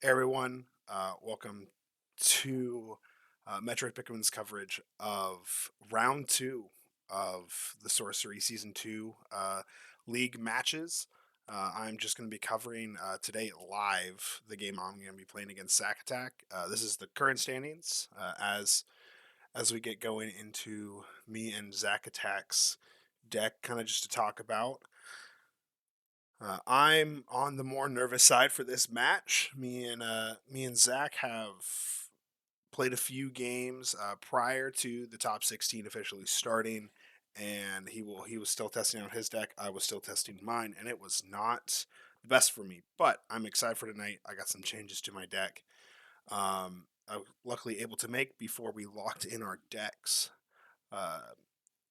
Hey everyone, welcome to Metroidpikmin's coverage of round two of the Sorcery Season 2 League matches. I'm just going to be covering today live the game I'm going to be playing against Zackattack. This is the current standings as we get going into me and Zackattack's deck, kind of just to talk about. I'm on the more nervous side for this match. Me and Zach have played a few games prior to the top 16 officially starting, and he was still testing out his deck. I was still testing mine, and it was not the best for me. But I'm excited for tonight. I got some changes to my deck. I was luckily able to make before we locked in our decks. Uh,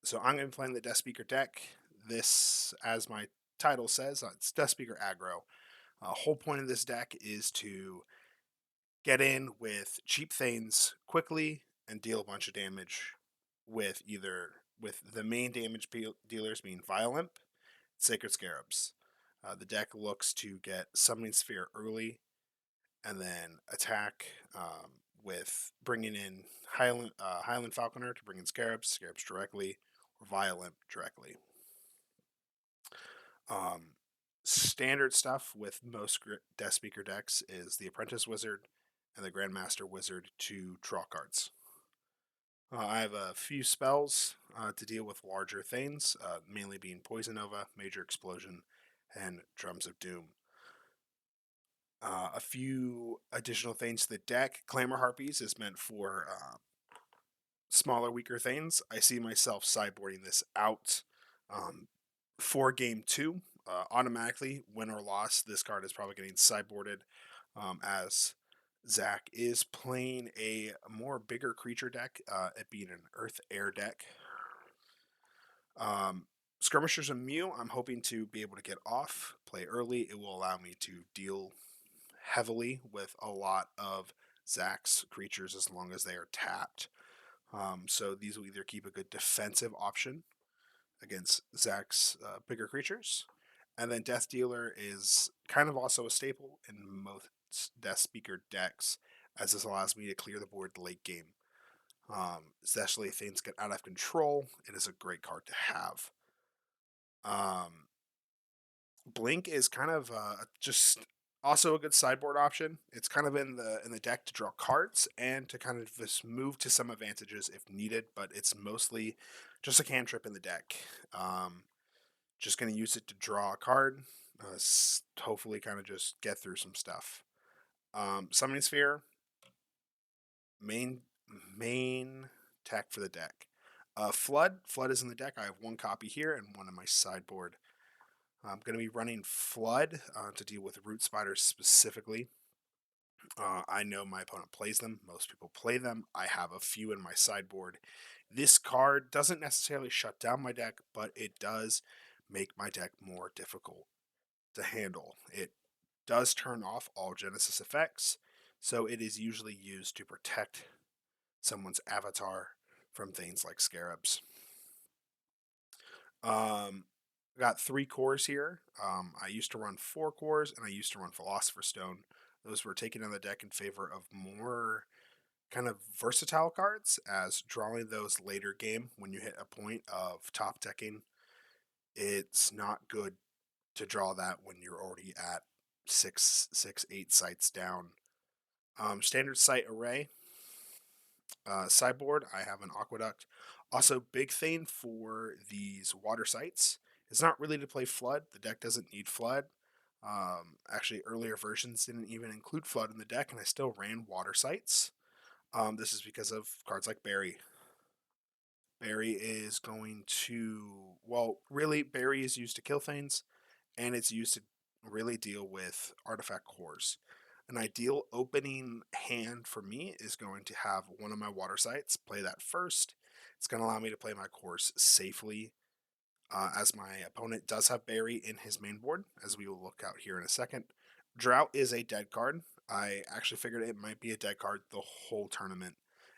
so I'm going to be playing the Deathspeaker deck. This, as my title says, it's Deathspeaker aggro. Whole point of this deck is to get in with cheap Thanes quickly and deal a bunch of damage with the main damage dealers being Violent, Sacred Scarabs. The deck looks to get Summoning Sphere early and then attack with bringing in Highland Falconer to bring in Scarabs directly, or Violent directly. Um, Standard stuff with most Deathspeaker decks is the Apprentice Wizard and the Grandmaster Wizard to draw cards. I have a few spells to deal with larger things, mainly being Poison Nova, Major Explosion, and Drums of Doom. A few additional things to the deck. Clamor Harpies is meant for smaller, weaker things. I see myself sideboarding this out um, for game two. Automatically, win or loss, this card is probably getting sideboarded as Zach is playing a more bigger creature deck, it being an Earth Air deck. Skirmishers and Mew, I'm hoping to be able to get off, play early. It will allow me to deal heavily with a lot of Zach's creatures as long as they are tapped. So these will either keep a good defensive option against Zach's bigger creatures, and then Death Dealer is kind of also a staple in most Deathspeaker decks, as this allows me to clear the board late game. Especially if things get out of control, it is a great card to have. Um, Blink is kind of just also a good sideboard option. It's kind of in the deck to draw cards and to kind of just move to some advantages if needed, but it's mostly just a cantrip in the deck. Just going to use it to draw a card, hopefully kind of just get through some stuff. Summoning Sphere, main main tech for the deck. Flood is in the deck. I have one copy here and one in my sideboard. I'm going to be running Flood to deal with Root Spiders specifically. I know my opponent plays them. Most people play them. I have a few in my sideboard. This card doesn't necessarily shut down my deck, but it does make my deck more difficult to handle. It does turn off all Genesis effects, so it is usually used to protect someone's avatar from things like scarabs. Um, got 3 cores here. I used to run 4 cores, and I used to run Philosopher's Stone. Those were taken on the deck in favor of more kind of versatile cards, as drawing those later game when you hit a point of top decking, it's not good to draw that when you're already at 8 sites down. Standard site array. Sideboard, I have an Aqueduct. Also, big thing for these water sites. It's not really to play Flood. The deck doesn't need Flood. Actually, earlier versions didn't even include Flood in the deck, and I still ran water sites. This is because of cards like Berry. Berry is going to, well, really, Berry is used to kill things, and it's used to really deal with artifact cores. An ideal opening hand for me is going to have one of my water sites, play that first. It's going to allow me to play my cores safely, as my opponent does have Berry in his main board, as we will look out here in a second. Drought is a dead card. I actually figured it might be a dead card the whole tournament.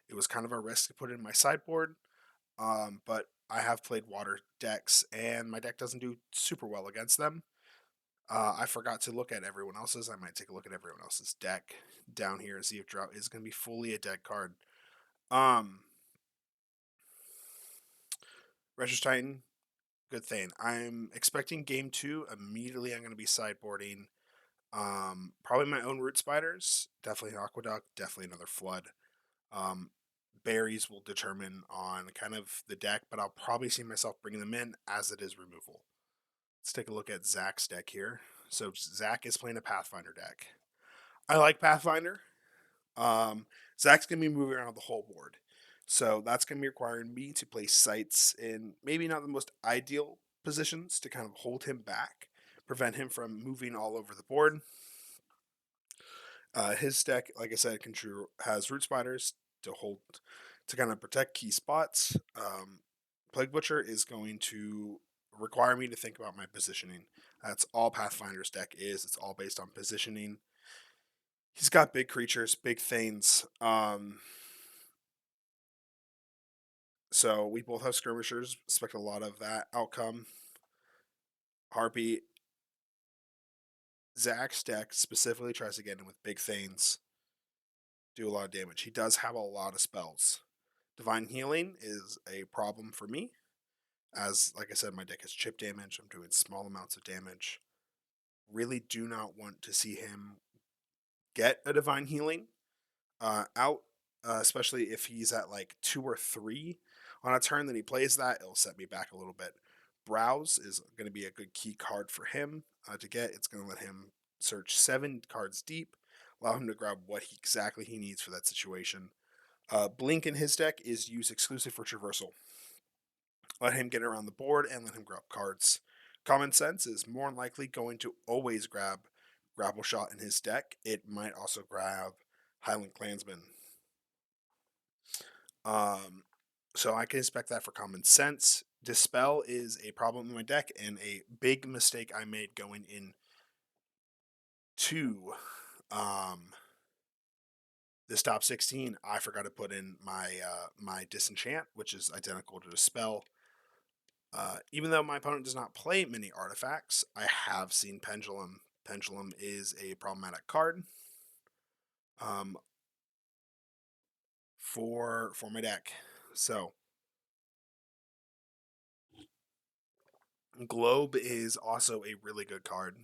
It was kind of a risk to put it in my sideboard, but I have played water decks, and my deck doesn't do super well against them. I forgot to look at everyone else's. I might take a look at everyone else's deck down here and see if Drought is going to be fully a dead card. Um, Retro's Titan, good thing. I'm expecting game 2. Immediately, I'm going to be sideboarding. Probably my own Root Spiders. Definitely an Aqueduct. Definitely another Flood. Um, Berries will determine on kind of the deck, but I'll probably see myself bringing them in as it is removal. Let's take a look at Zach's deck here. So Zach is playing a Pathfinder deck. I like Pathfinder. Um, Zach's gonna be moving around the whole board, so that's gonna be requiring me to place sites in maybe not the most ideal positions to kind of hold him back, prevent him from moving all over the board. His deck, like I said, has Root Spiders to hold to kind of protect key spots. Plague Butcher is going to require me to think about my positioning. That's all Pathfinder's deck is. It's all based on positioning. He's got big creatures, big things. So we both have skirmishers. Expect a lot of that outcome. Harpy. Zach's deck specifically tries to get in with big things, do a lot of damage. He does have a lot of spells. Divine Healing is a problem for me. As, like I said, my deck has chip damage. I'm doing small amounts of damage. Really do not want to see him get a Divine Healing out, especially if he's at like 2 or 3 on a turn. Then he plays that, it'll set me back a little bit. Browse is going to be a good key card for him to get. It's going to let him search 7 cards deep, allow him to grab what exactly he needs for that situation. Blink in his deck is used exclusive for traversal. Let him get around the board and let him grab cards. Common Sense is more than likely going to always grab Grapple Shot in his deck. It might also grab Highland Clansman. So I can expect that for Common Sense. Dispel is a problem in my deck and a big mistake I made going in to this top 16. I forgot to put in my Disenchant, which is identical to Dispel. Even though my opponent does not play many artifacts, I have seen Pendulum. Pendulum is a problematic card for my deck. So Globe is also a really good card,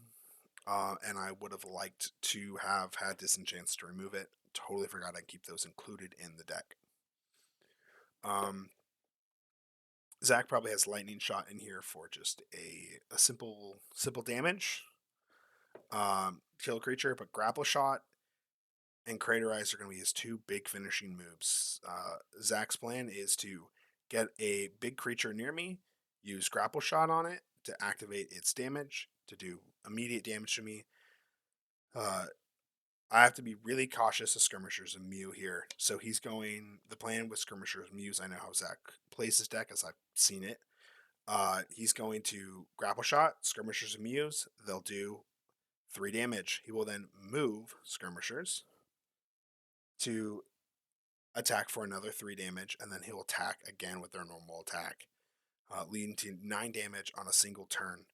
and I would have liked to have had Disenchants to remove it. Totally forgot I'd keep those included in the deck. Zach probably has Lightning Shot in here for just a simple damage. Kill a creature, but Grapple Shot and Craterize are going to be his 2 big finishing moves. Zach's plan is to get a big creature near me, use Grapple Shot on it to activate its damage, to do immediate damage to me. I have to be really cautious of Skirmishers and Mew here. So he's going, the plan with Skirmishers and Mews, I know how Zach plays his deck as I've seen it. He's going to Grapple Shot, Skirmishers and Mews. They'll do 3 damage. He will then move Skirmishers to attack for another 3 damage, and then he'll attack again with their normal attack, leading to 9 damage on a single turn.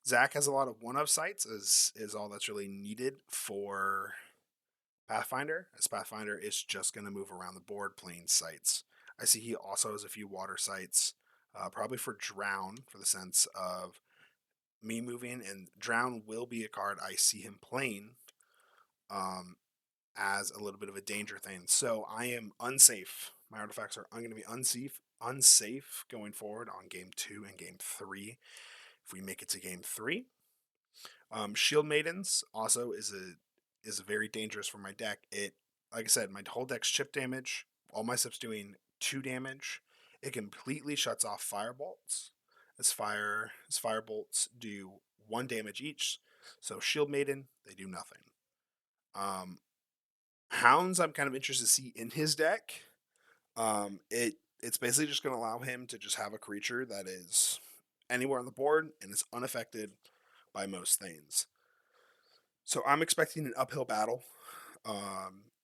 Zach has a lot of one-of sites, is all that's really needed for Pathfinder, as Pathfinder is just going to move around the board playing sites. I see he also has a few water sites, probably for Drown, for the sense of me moving, and Drown will be a card I see him playing as a little bit of a danger thing. So I am unsafe. My artifacts are going to be unsafe going forward on game 2 and game 3. If we make it to game 3, Shield Maidens also is very dangerous for my deck. It, like I said, my whole deck's chip damage. All my stuff's doing 2 damage. It completely shuts off Firebolts. As Firebolts do 1 damage each. So Shield Maiden, they do nothing. Hounds, I'm kind of interested to see in his deck. It's basically just going to allow him to just have a creature that is anywhere on the board and is unaffected by most things. So I'm expecting an uphill battle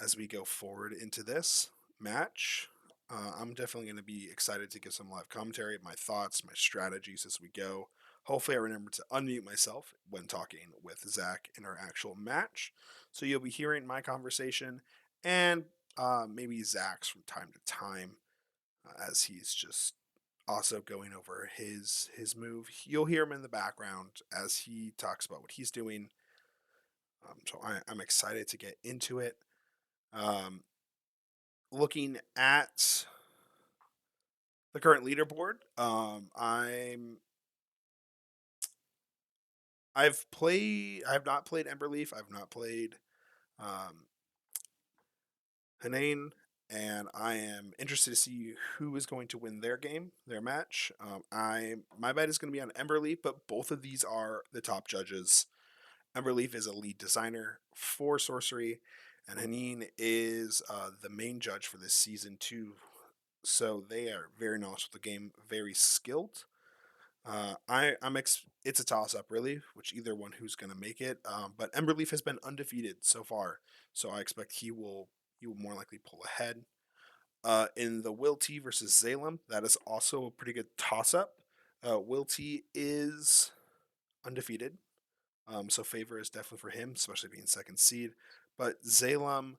as we go forward into this match. I'm definitely going to be excited to give some live commentary, my thoughts, my strategies as we go. Hopefully, I remember to unmute myself when talking with Zach in our actual match. So you'll be hearing my conversation and maybe Zach's from time to time as he's just also going over his move. You'll hear him in the background as he talks about what he's doing. I'm excited to get into it. Um, Looking at the current leaderboard, I have not played Emberleaf. I've not played um, Hanane, and I am interested to see who is going to win their match. My bet is going to be on Emberleaf, but both of these are the top judges. Emberleaf is a lead designer for Sorcery, and Hanine is the main judge for this season too. So they are very knowledgeable of the game, very skilled. It's a toss up really, which either one who's going to make it. But Emberleaf has been undefeated so far, so I expect he will more likely pull ahead. In the Will T versus Zalem, that is also a pretty good toss up. Will T is undefeated, so favor is definitely for him, especially being second seed. But Zalem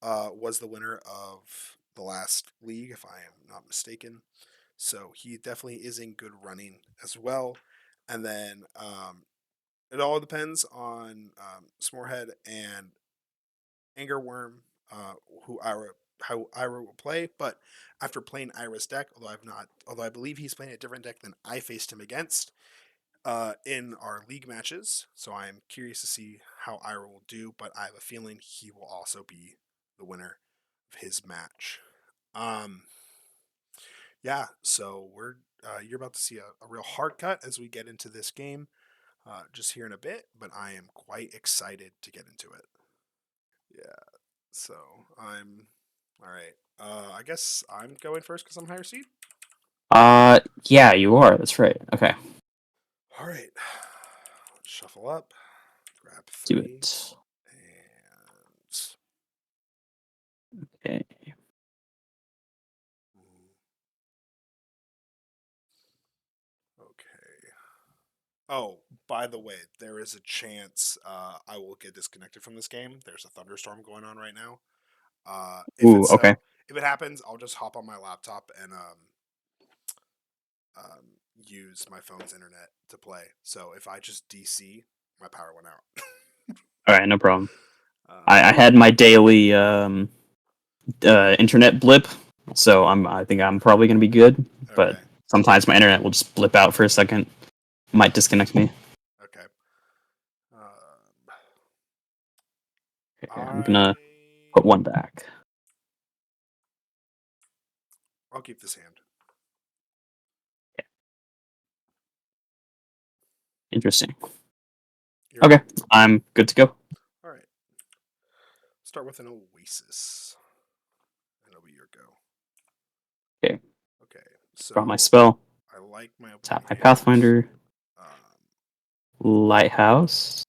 was the winner of the last league, if I am not mistaken. So he definitely is in good running as well. And then it all depends on Smorhead and Angerworm, who Ira how Ira will play. But after playing Ira's deck, although I believe he's playing a different deck than I faced him against in our league matches, so I am curious to see how Ira will do. But I have a feeling he will also be the winner of his match. Um, yeah, so you're about to see a real hard cut as we get into this game, just here in a bit. But I am quite excited to get into it. Yeah, so I'm all right. I guess I'm going first because I'm higher seed. Yeah, you are. That's right. Okay, All right, let's shuffle up, grab do three, it. and Okay. okay. Oh, by the way, there is a chance I will get disconnected from this game. There's a thunderstorm going on right now. Ooh, okay. If it happens, I'll just hop on my laptop and use my phone's internet to play. So if I just DC, my power went out. All right, no problem. um, I had my daily internet blip, so I think I'm probably gonna be good. But okay. sometimes my internet will just blip out for a second. Might disconnect me. Okay. Um, Okay, I'm I gonna put one back. I'll keep this hand. Interesting. You're Okay, up. I'm good to go. All right. Start with an Oasis, and it'll be your go. Okay, Okay. draw my So spell. I like my opening Tap my hand. Pathfinder. Um, Lighthouse.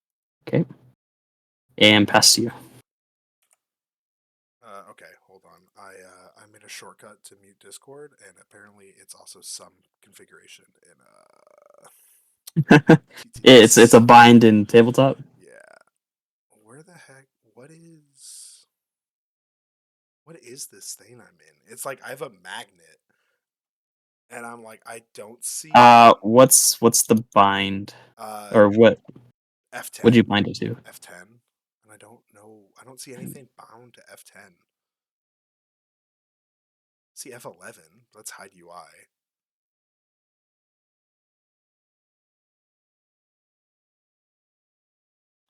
Okay, and pass to you. okay, hold on. I made a shortcut to mute Discord, and apparently it's also some configuration in It's TTS. a bind in tabletop. Yeah. Where the heck? What is this thing I'm in? It's like I have a magnet, and I'm like I don't see What's the bind uh or what? Would you F10, bind it to? F10, and I don't know. I don't see anything bound to F10. See F11. Let's hide UI.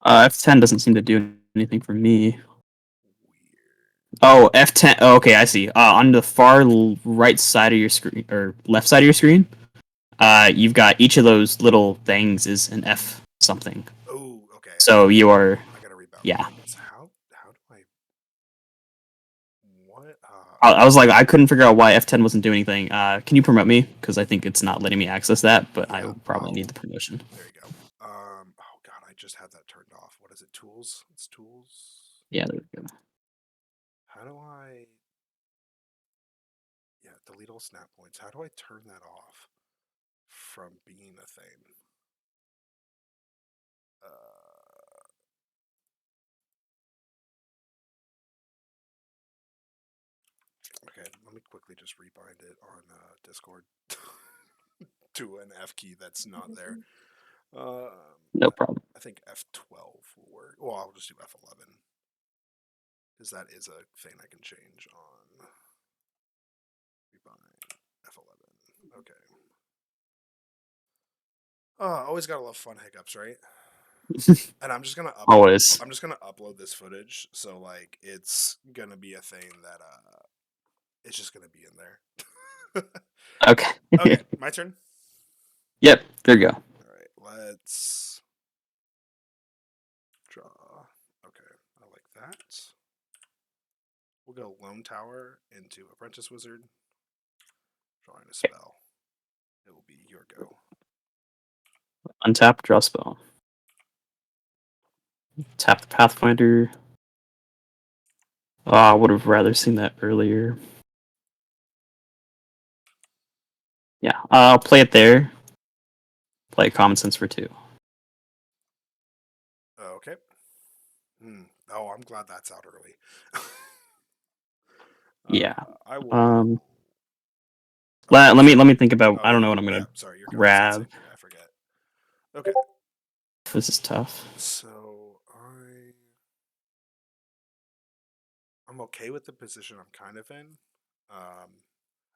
F10 doesn't seem to do anything for me. Weird. Oh, F10. Oh, okay, I see. On the far right side of your screen or left side of your screen, you've got each of those little things is an F something. Oh, okay. So you are, I gotta rebound yeah. these. How do I what? I was like, I couldn't figure out why F10 wasn't doing anything. Can you promote me? Because I think it's not letting me access that, but I Yeah. will probably need the promotion. There you go. Oh god, I just had that turned off. What is it? Tools. It's tools. Yeah, there we go. How do I? Yeah, delete all snap points. How do I turn that off from being a thing? Okay, let me quickly just rebind it on Discord to an F key that's not there. No problem. I think F12 will work. Well, I'll just do F11 because that is a thing I can change on rebind F11. Okay. Always gotta love fun hiccups, right? And I'm just gonna upload. Always. I'm just gonna upload this footage, so like it's gonna be a thing that it's just gonna be in there. Okay. Okay, my turn. Yep. There you go. All right, let's draw. Okay, I like that. We'll go Lone Tower into Apprentice Wizard, drawing a spell. It will be your go. Untap. Draw spell. Tap the Pathfinder. Oh, I would have rather seen that earlier. Yeah. I'll play it there. Play Common Sense for 2. Okay. Oh, I'm glad that's out early. Yeah. I will. Um. Oh, Let me think about. oh I don't yeah, know what I'm yeah. gonna Sorry, you're common grab. sensing. I forget. Okay, This is tough. so I'm okay with the position I'm kind of in. I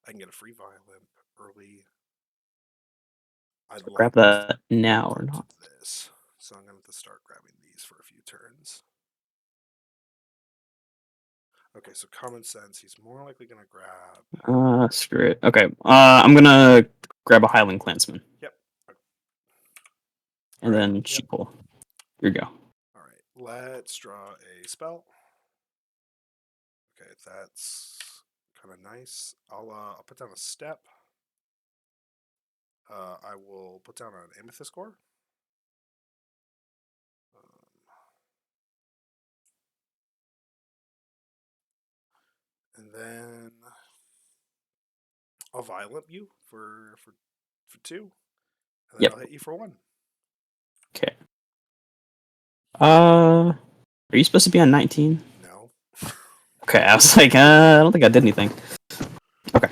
can get a free violin early. I'd Grab like that to now or go to not. this, so I'm going to have to start grabbing these for a few turns. Okay, so common sense. He's more likely going to grab. Screw it. Okay. I'm gonna grab a Highland Clansman Yep. All and right. then Yep. sheep hole. Here you go. All right. Let's draw a spell. Okay, that's kind of nice. I'll put down a step. I will put down an amethyst core. And then I'll violent you for 2, and then Yep. I'll hit you for 1. Okay. Are you supposed to be on 19? No. Okay. I was like, I don't think I did anything. Okay.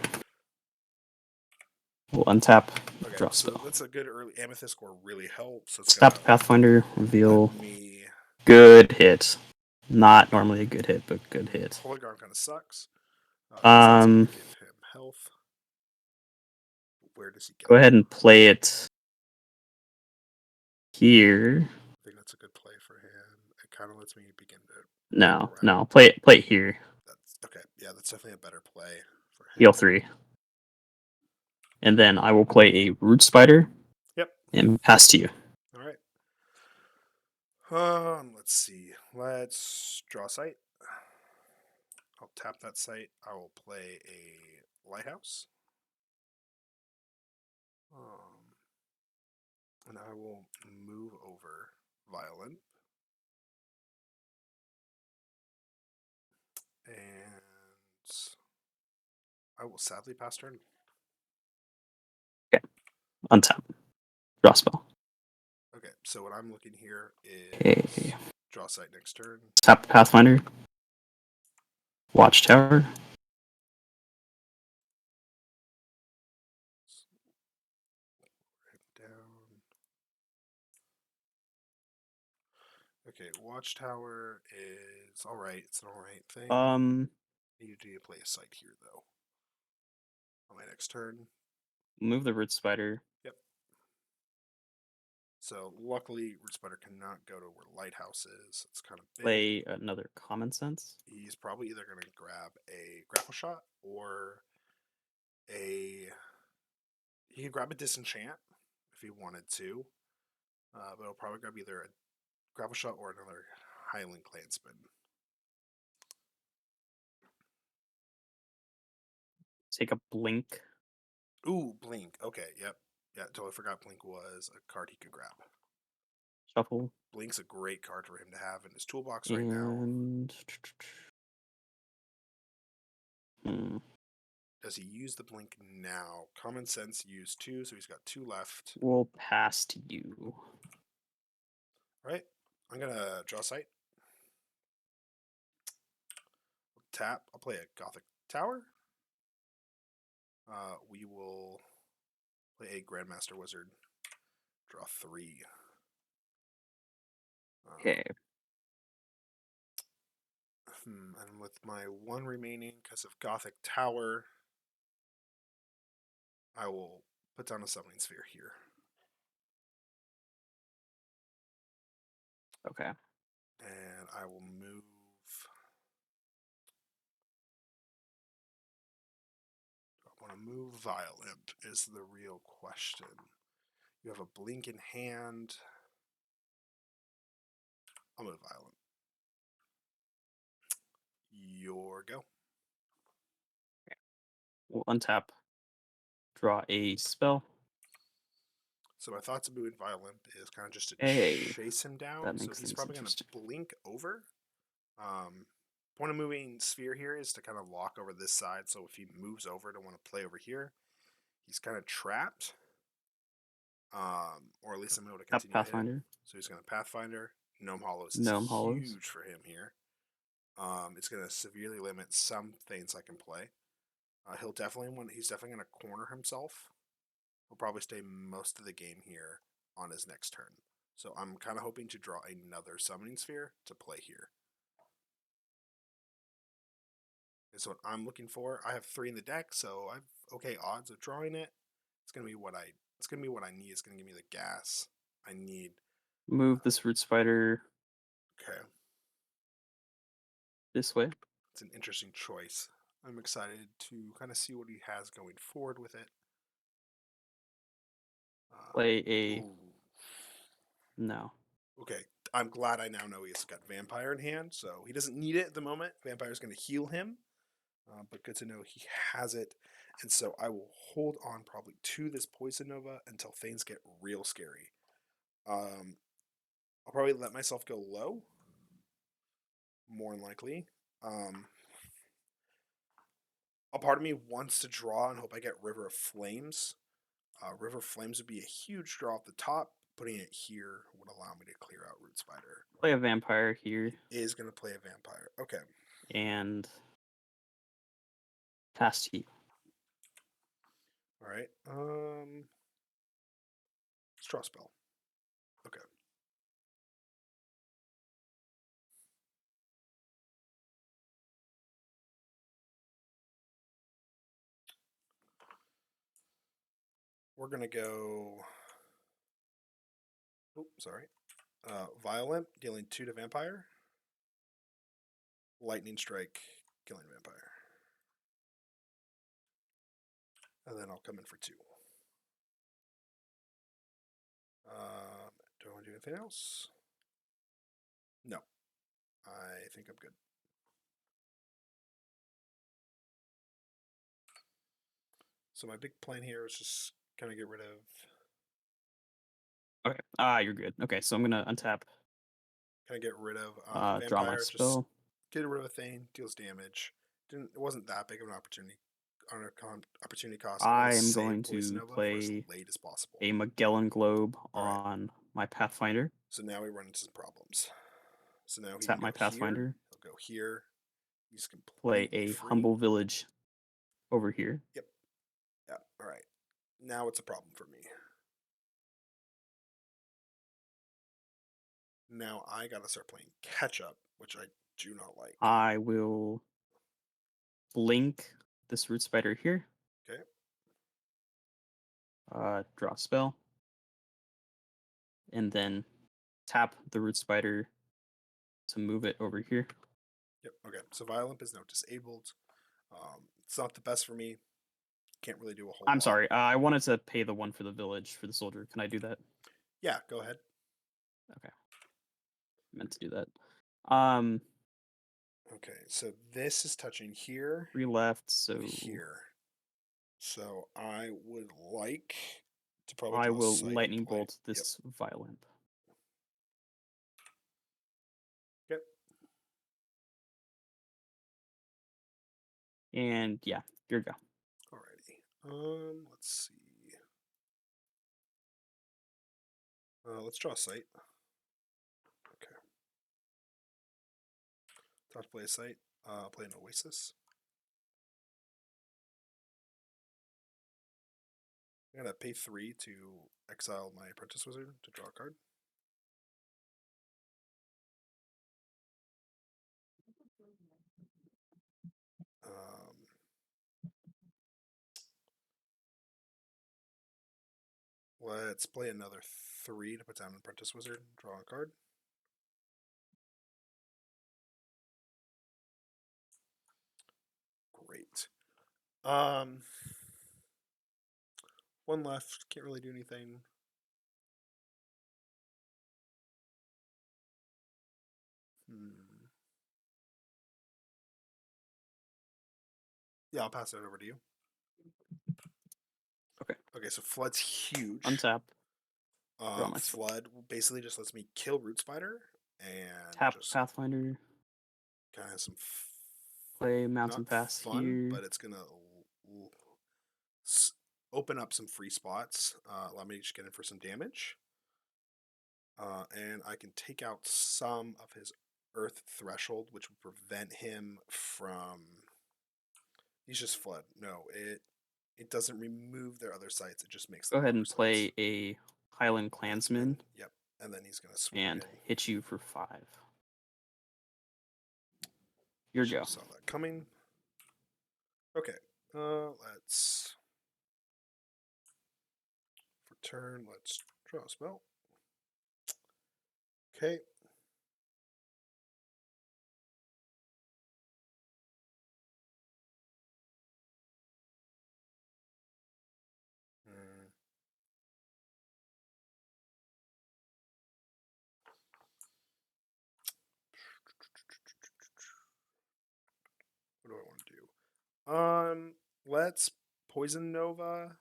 We'll untap. Okay, Draw so spell. that's a good early amethyst core. Really helps. It's Stop gonna the Pathfinder. let Reveal. me. Good hit. Not normally a good hit, but good hit. Holy Ground kind of sucks because that's gonna Um. give him health. Where does he get Go it? ahead and play it here. I think that's a good play for him. It kind of lets me begin to work No, around. no. Play it here. That's okay. Yeah, that's definitely a better play for Heal him. 3. And then I will play a Root Spider Yep. and pass to you. All right. Let's see. Let's draw a site. I'll tap that site. I will play a lighthouse. And I will move over violin. And I will sadly pass turn. Okay. Untap. Draw spell. Okay, so what I'm looking here is Okay. draw site next turn. Tap the Pathfinder. Watchtower. Down. Okay, Watchtower is alright. It's an alright thing. Um, Need to play a site here though. On my next turn. move the Root Spider. Yep. So luckily, Root Spider cannot go to where Lighthouse is. It's kind of big. Play another Common Sense. He's probably either going to grab a grapple shot or a. He could grab a disenchant if he wanted to, but he'll probably grab either a grapple shot or another Highland Clansman. Take a Blink. Ooh, Blink. Okay, yep. Yeah, totally forgot Blink was a card he could grab. Shuffle. Blink's a great card for him to have in his toolbox right now. And Does he use the blink now? Common sense used 2, so he's got 2 left. We'll pass to you. All right, I'm gonna draw sight. Tap. I'll play a Gothic Tower. We will play a Grandmaster Wizard. Draw 3. Okay. And with my 1 remaining, because of Gothic Tower, I will put down a Summoning Sphere here. Okay. And I will move. I want to move Violent is the real question. You have a blink in hand. I'll move Violent. Your go. Okay. We'll untap. Draw a spell. So my thoughts of moving Violent is kind of just to Hey, chase him down. that So makes he's things probably going to interesting. blink over. Point of moving Sphere here is to kind of lock over this side. So if he moves over to want to play over here, he's kind of trapped. Or at least I'm able to Tap continue to hit him. Pathfinder. So he's going to Pathfinder. Gnome Hollows is Gnome Hollows. huge for him here. It's going to severely limit some things I can play. He's definitely going to corner himself. He'll probably stay most of the game here on his next turn. So I'm kind of hoping to draw another Summoning Sphere to play here. Is what I'm looking for. I have 3 in the deck, so I've okay odds of drawing it. It's gonna be what I need. It's gonna give me the gas I need. Move this root spider Okay, this way. it's an interesting choice. I'm excited to kind of see what he has going forward with it. Play a Ooh. no. Okay, I'm glad I now know he's got Vampire in hand, so he doesn't need it at the moment. Vampire's going to heal him, but good to know he has it. And so I will hold on probably to this Poison Nova until things get real scary. I'll probably let myself go low, more than likely. A part of me wants to draw and hope I get River of Flames. River of Flames would be a huge draw at the top. Putting it here would allow me to clear out Root Spider. Play a vampire here. He is going to play a vampire. Okay. And pass to you. All right. Straw spell. Okay. We're going to go. Oh, sorry. Violent, dealing 2 to Vampire. Lightning Strike, killing Vampire. And then I'll come in for 2. Do I want to do anything else? No. I think I'm good. So my big plan here is just kind of get rid of. Okay. You're good. Okay, so I'm gonna untap. Kind of get rid of Draw my Vampire. Just spell. get rid of a thing, deals damage. It wasn't that big of an opportunity. Opportunity cost. I want I to am save going Poison to Nova for as play late as possible. a Magellan Globe All right. on my Pathfinder. So now we run into some problems. So now he can Tap go my here. Pathfinder. He'll go here. He's Play completely a free. humble village over here. Yep. Yeah. All right. Now it's a problem for me. Now I gotta start playing catch up, which I do not like. I will blink this root spider here. Okay. Draw a spell. And then tap the root spider to move it over here. Yep. Okay. So Violent is now disabled. It's not the best for me. Can't really do a whole I'm lot. sorry. I wanted to pay the 1 for the village for the soldier. Can I do that? Yeah, go ahead. Okay. Meant to do that. Um, Okay, so this is touching here 3 left, so and here. So I would like to probably I draw will sight and lightning play. bolt this Violent. Yep. And yeah, here we go. Let's see. Let's draw a site. Okay. Top to play a site. Play an Oasis. I'm gonna pay 3 to exile my Apprentice Wizard to draw a card. Um, let's play another 3 to put down an Apprentice Wizard. Draw a card. Great. One left. Can't really do anything. Yeah, I'll pass it over to you. Okay. Okay, so Flood's huge. Untap. Draw my Flood basically just lets me kill Root Spider and tap just Pathfinder. kind of some Play Mountain not Pass fun, here. but it's gonna open up some free spots. Allow me to just get in for some damage, and I can take out some of his Earth Threshold, which would prevent him from. He's just Flood. No, it doesn't remove their other sites. It just makes Go them ahead lower and play sites. a Highland Clansman. Yep, and then he's gonna swoop And in. hit you for 5. Your Should go. have saw that coming. Okay, let's for turn. Let's draw a spell. Okay. Hmm. What do I want to do? Let's Poison Nova.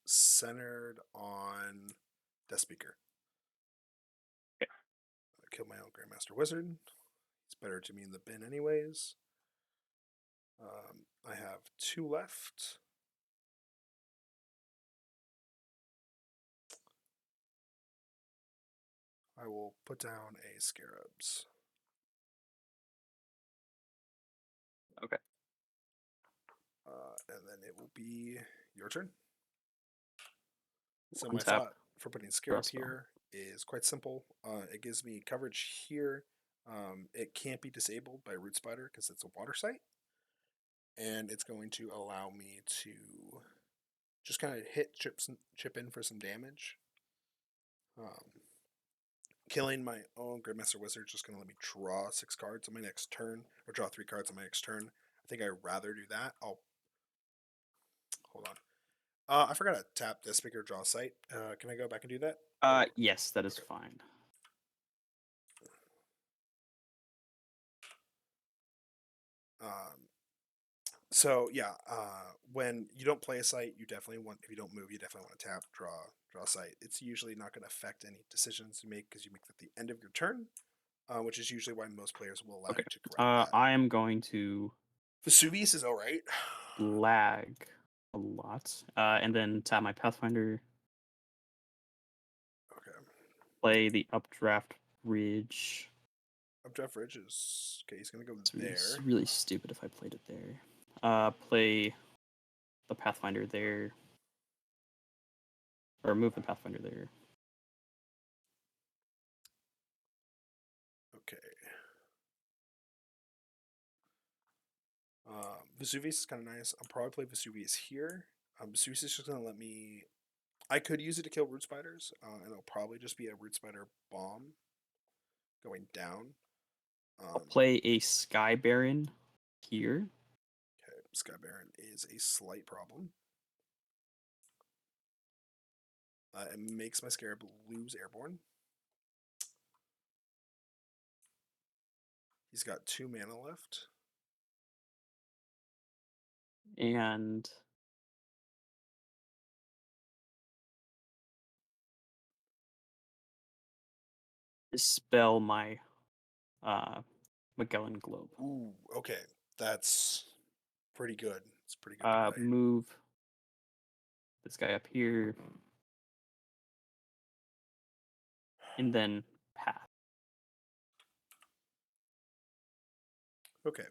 Centered on Deathspeaker. Okay. I killed my own Grandmaster Wizard. It's better to me in the bin, anyways. I have 2 left. I will put down a Scarabs. Okay. And then it will be your turn. So my Untap. thought for putting Draw a Scarab spell. here is quite simple. It gives me coverage here. It can't be disabled by Root Spider because it's a water site. And it's going to allow me to just kind of chip in for some damage. Killing my own Grandmaster Wizard is just going to let me draw 6 cards on my next turn, or draw 3 cards on my next turn. I think I'd rather do that. Hold on. I forgot to tap the speaker draw site. Can I go back and do that? Yes, that is Okay. fine. So yeah, when you don't play a site, you definitely want. If you don't move, you definitely want to tap, draw a site. It's usually not going to affect any decisions you make because you make at the end of your turn, which is usually why most players will allow Okay. you to correct that. I am going to Vesuvius is all right. lag a lot. And then tap my Pathfinder. Okay. Play the Updraft Ridge. Updraft Ridge is okay. He's gonna go It's there. really stupid if I played it there. Play the Pathfinder there. Or move the Pathfinder there. Okay. Vesuvius is kind of nice. I'll probably play Vesuvius here. Vesuvius is just gonna let me. I could use it to kill root spiders, and it'll probably just be a root spider bomb going down. I'll play a Sky Baron here. Okay, Sky Baron is a slight problem. It makes my Scarab lose Airborne. He's got 2 mana left. And dispel my Magellan Globe. Ooh, okay. That's pretty good. It's a pretty good play. Move this guy up here, and then path. Okay.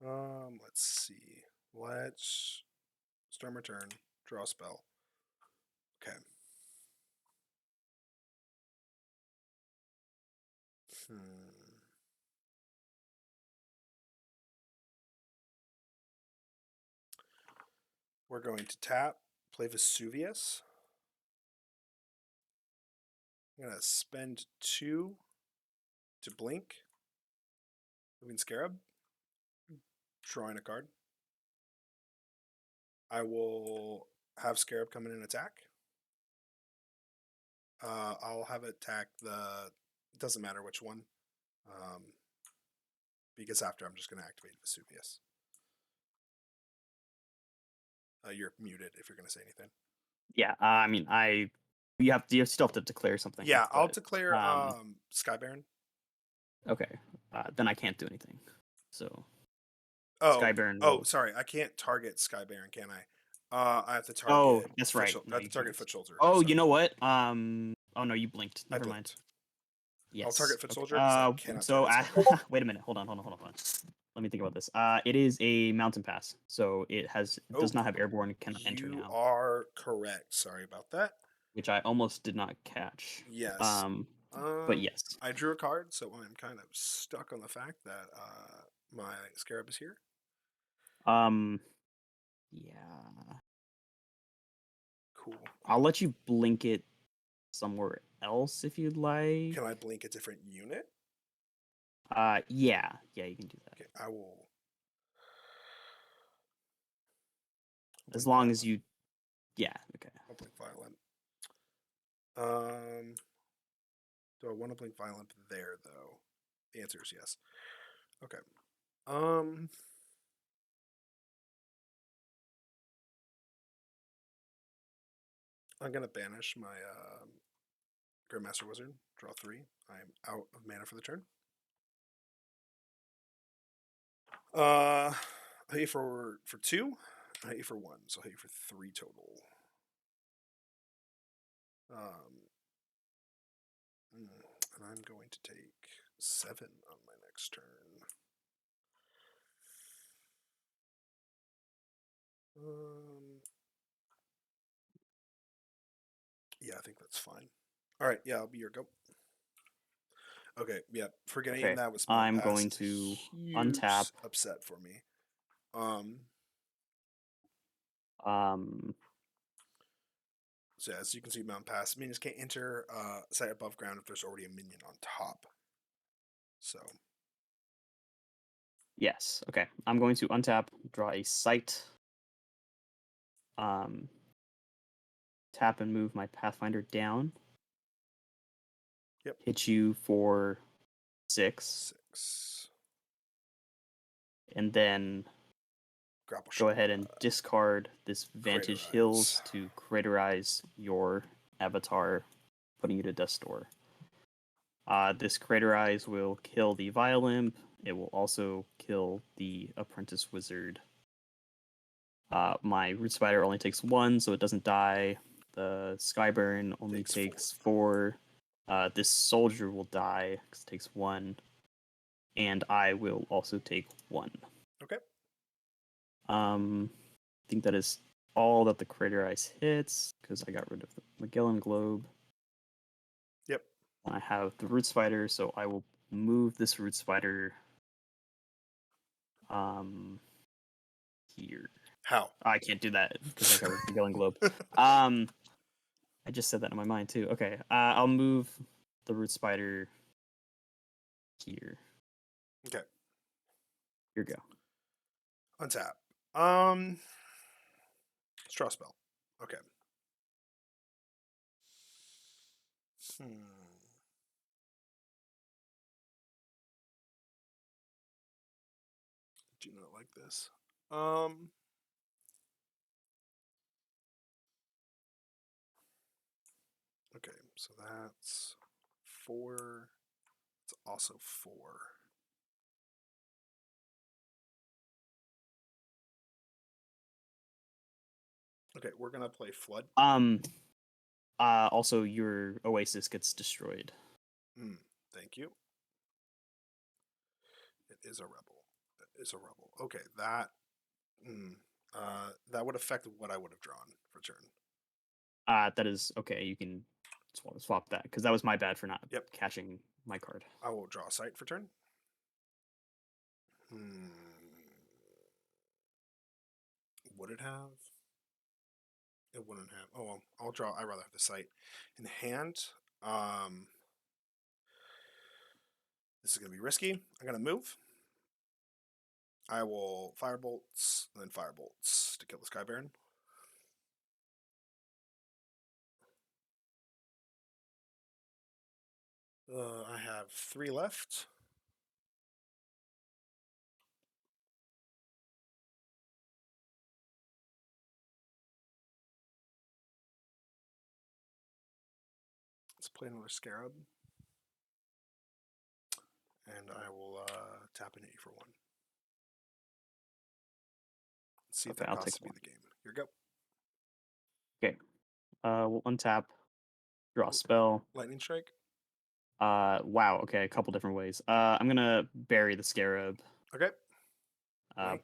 Let's see. Let's start my turn. Draw a spell. Okay. We're going to tap, play Vesuvius. I'm going to spend 2 to blink. Moving Scarab. Drawing a card. I will have Scarab come in and attack. I'll have it attack the... It doesn't matter which one. Because after I'm just going to activate Vesuvius. You're muted if you're going to say anything. Yeah, I mean, you still have to declare something. Yeah, I'll but, declare Sky Baron. Okay, then I can't do anything. So Oh, Skybaron will... sorry, I can't target Sky Baron, can I? I have to Oh, target. that's right. I have to target Foot Soldier. Oh, sorry. you know what? Oh no, you blinked. I Never mind. blinked. Yes. I'll target Foot Okay. Soldier because I cannot target Sky Baron. Wait a minute. Hold on. Let me think about this. It is a mountain pass, so it does not have airborne and cannot enter You now. are correct. Sorry about that. Which I almost did not catch. Yes. But yes. I drew a card, so I'm kind of stuck on the fact that my Scarab is here. Yeah. Cool. I'll let you blink it somewhere else if you'd like. Can I blink a different unit? Yeah, you can do that. Okay, I will. As long as you... Yeah, okay. I'll blink Violent. Do I want to blink Violent there, though? The answer is yes. Okay. I'm going to banish my Grandmaster Wizard. Draw 3. I'm out of mana for the turn. I hit you for 2. I hit you for 1, so I hit you for 3 total. And I'm going to take 7 on my next turn. Yeah, I think that's fine. All right, yeah, I'll be your go. Okay, yeah, forgetting that was I'm going to untap. Upset for me. So yeah, as you can see, Mountain Pass minions can't enter site above ground if there's already a minion on top. So yes, okay. I'm going to untap, draw a site. Tap and move my Pathfinder down. Yep. Hit you for 6. And then go ahead and discard this Vantage Hills to craterize your avatar, putting you to Death's Door. This craterize will kill the Violin. It will also kill the Apprentice Wizard. My Root Spider only takes 1, so it doesn't die. The Skyburn only takes 4. This soldier will die because it takes 1. And I will also take 1. Okay. I think that is all that the Craterize hits, because I got rid of the Magellan Globe. Yep. I have the Root Spider, so I will move this Root Spider here. How? I can't do that because I got rid of the Magellan Globe. I just said that in my mind too. Okay, I'll move the Root Spider here. Okay. Here you go. Untap. Straw spell. Okay. Do not like this. Okay, so that's 4. It's also 4. Okay. Okay, we're gonna play Flood. Also, your Oasis gets destroyed. Thank you. It is a rebel. It is a rebel. Okay, that that would affect what I would have drawn for turn. That is okay. You can swap that because that was my bad for not Yep. catching my card. I will draw a sight for turn. Would it have? It wouldn't have. Oh well, I'll draw. I'd rather have the sight in hand. This is gonna be risky. I'm gonna move. I will firebolts, then firebolts to kill the Sky Baron. I have 3 left. Let's play another Scarab. And I will tap an 8 for 1. Let's see if that I'll costs take me one. the game. Here we go. Okay. We'll untap, draw a spell. Lightning Strike. Wow. Okay, a couple different ways. I'm gonna bury the Scarab. Okay.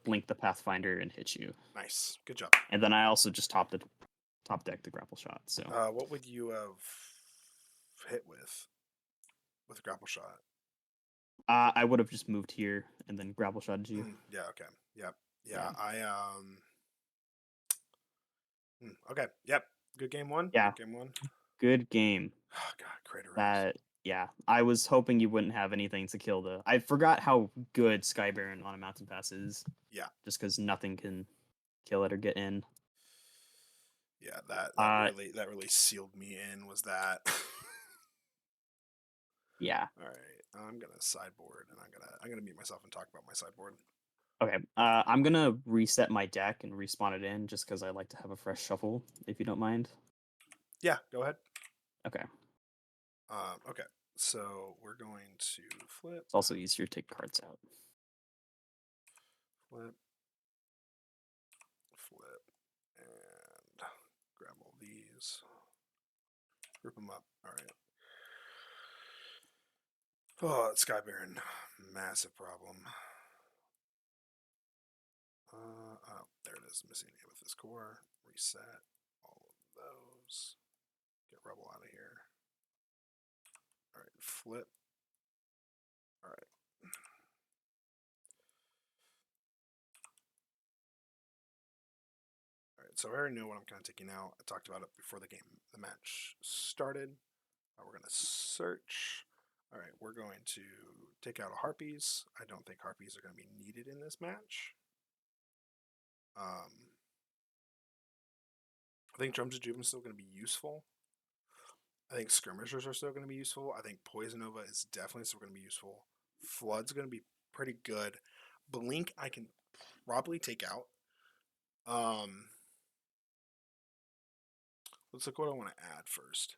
Blink the Pathfinder and hit you. Nice. Good job. And then I also just top deck the grapple shot. So what would you have hit with grapple shot? I would have just moved here and then grapple shotted you. Yeah. Okay. Yep. Yeah. Okay. Yep. Good game 1. Yeah. Good game 1. Good game. Oh God, Crater That yeah. I was hoping you wouldn't have anything to kill the. I forgot how good Sky Baron on a mountain pass is. Yeah. Just because nothing can kill it or get in. Yeah. That really sealed me in. Was that? Yeah. All right. I'm gonna sideboard, and I'm gonna mute myself and talk about my sideboard. Okay. I'm gonna reset my deck and respawn it in just because I like to have a fresh shuffle, if you don't mind. Yeah. Go ahead. Okay. Okay. So we're going to flip. It's also easier to take cards out. Flip. Flip. And grab all these. Group them up. All right. Oh, Sky Baron. Massive problem. Oh, there it is. Missing it with this core. Reset all of those. Get Rebel out of here. All right. Flip. All right. Alright, so I already know what I'm kind of taking out. I talked about it before the match started. We're going to search. Alright, we're going to take out a Harpies. I don't think Harpies are going to be needed in this match. I think Drums of Doom is still going to be useful. I think Skirmishers are still going to be useful. I think Poison Nova is definitely still going to be useful. Flood's going to be pretty good. Blink I can probably take out. Let's look what I want to add first.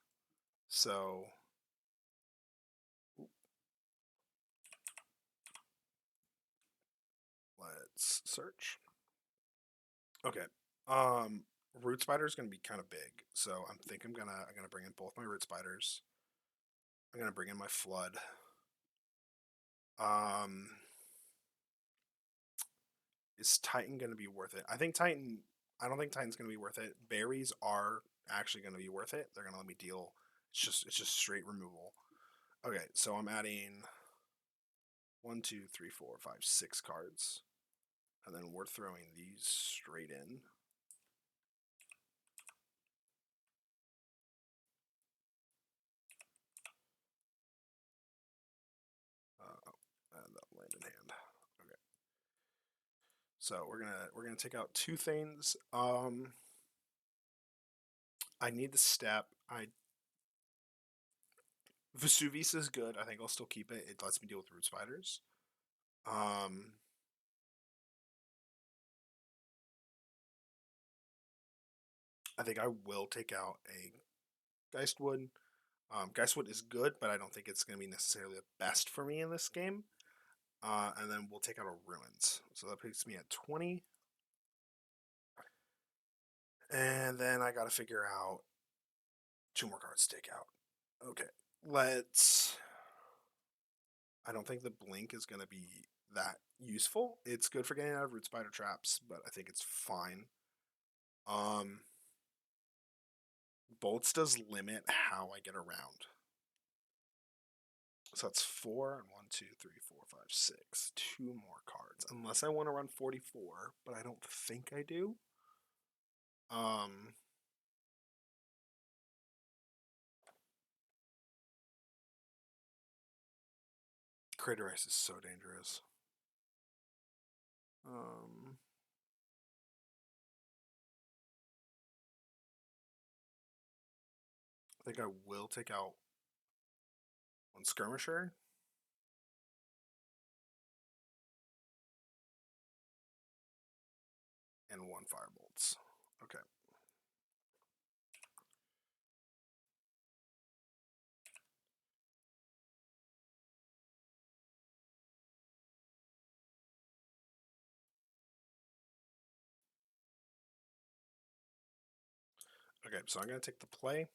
So let's search. Okay. Root Spider is going to be kind of big, so I'm gonna bring in both my Root Spiders. I'm gonna bring in my Flood. Is Titan going to be worth it? I don't think Titan's going to be worth it. Berries are actually going to be worth it. They're going to let me deal. It's just straight removal. Okay, so I'm adding 1, 2, 3, 4, 5, 6 cards, and then we're throwing these straight in. That land in hand. Okay. So we're gonna take out 2 things. I need the step. Vesuvius is good. I think I'll still keep it. It lets me deal with root spiders. I think I will take out a Geistwood. Geistwood is good, but I don't think it's going to be necessarily the best for me in this game. And then we'll take out a Ruins. So that puts me at 20. And then I got to figure out 2 more cards to take out. Okay, let's. I don't think the blink is going to be that useful. It's good for getting out of root spider traps, but I think it's fine. Bolts does limit how I get around. So that's 4 and 1, 2, 3, 4, 5, 6. 2 more cards. Unless I want to run 44, but I don't think I do. Crater Ice is so dangerous. I think I will take out 1 Skirmisher. And 1 Firebolts. Okay. Okay, so I'm going to take the play.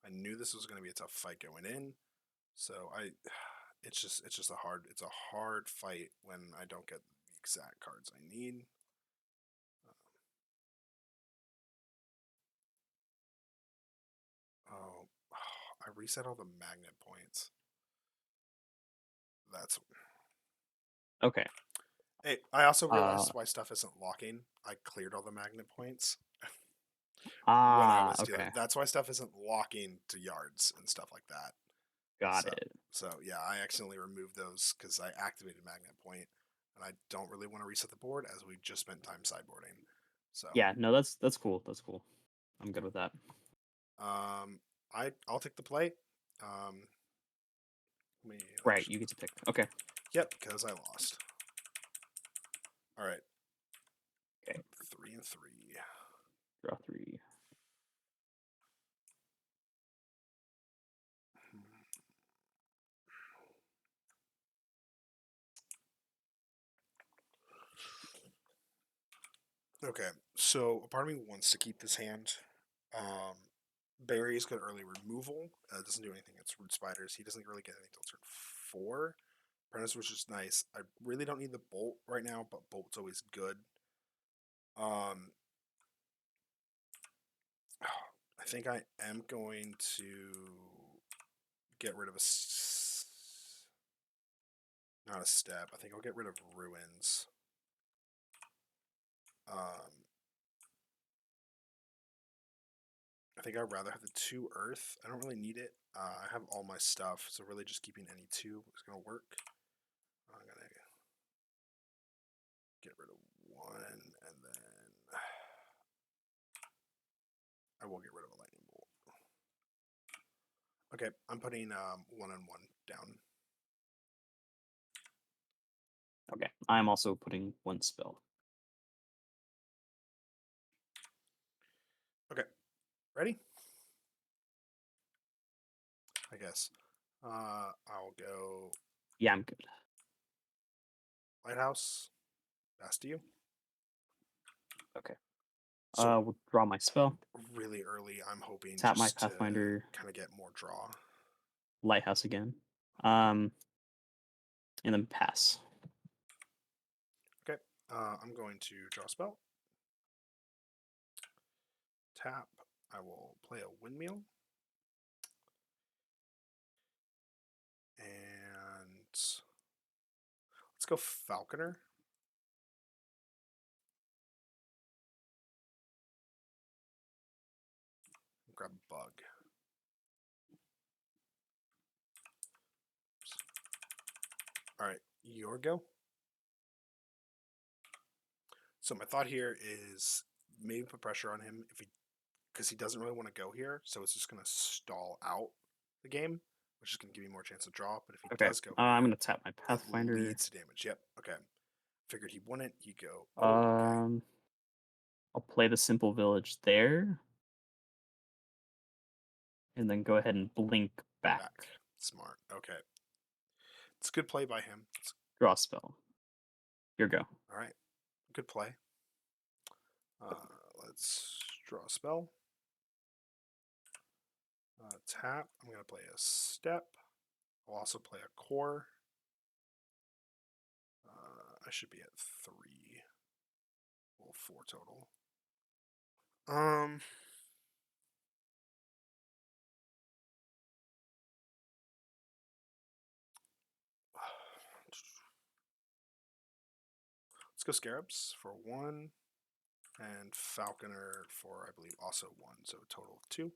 I knew this was going to be a tough fight going in. So it's just a hard fight when I don't get the exact cards I need. Oh, I reset all the magnet points. That's Okay. Hey, I also realized why stuff isn't locking. I cleared all the magnet points when I was dealing. Okay. That's why stuff isn't locking to yards and stuff like that. Got it. So yeah, I accidentally removed those because I activated magnet point, and I don't really want to reset the board as we just spent time sideboarding. So Yeah, no, that's cool. That's cool. I'm good with that. I'll take the play. Right, you get to pick. Okay. Yep, because I lost. All right. Okay. 3 and 3. Draw 3. Okay, so a part of me wants to keep this hand. Barry's got early removal. Doesn't do anything against root spiders. He doesn't really get anything until turn 4. Apprentice, which is nice. I really don't need the bolt right now, but bolt's always good. I think I am going to get rid of not a step. I think I'll get rid of ruins. I think I'd rather have the 2 earth. I don't really need it. I have all my stuff, so really just keeping any 2 is going to work. I'm going to get rid of 1, and then I will get rid of a lightning bolt. Okay, I'm putting 1 and 1 down. Okay, I'm also putting 1 spell. Okay, ready? I guess. I'll go Yeah, I'm good. Lighthouse. Pass to you. Okay. So We'll draw my spell. really early, I'm hoping Tap my just Pathfinder. to kind of get more draw. Lighthouse again. And then pass. Okay, I'm going to draw a spell. Tap. I will play a windmill. And let's go Falconer. Grab Bug. All right, your go. So my thought here is maybe put pressure on him because he doesn't really want to go here, so it's just going to stall out the game, which is going to give you more chance to draw. But if he Okay. does go here, I'm gonna tap my it Pathfinder. leads to damage. Yep. Okay. Figured he wouldn't. He go. Oh, okay. I'll play the Simple Village there, and then go ahead and blink back. Smart. Okay. It's a good play by him. Draw a spell. Your go. All right. Good play. let's draw a spell. Tap. I'm going to play a step. I'll also play a core. I should be at 3. Well, 4 total. Let's go Scarabs for 1, and Falconer for, I believe, also 1, so a total of 2.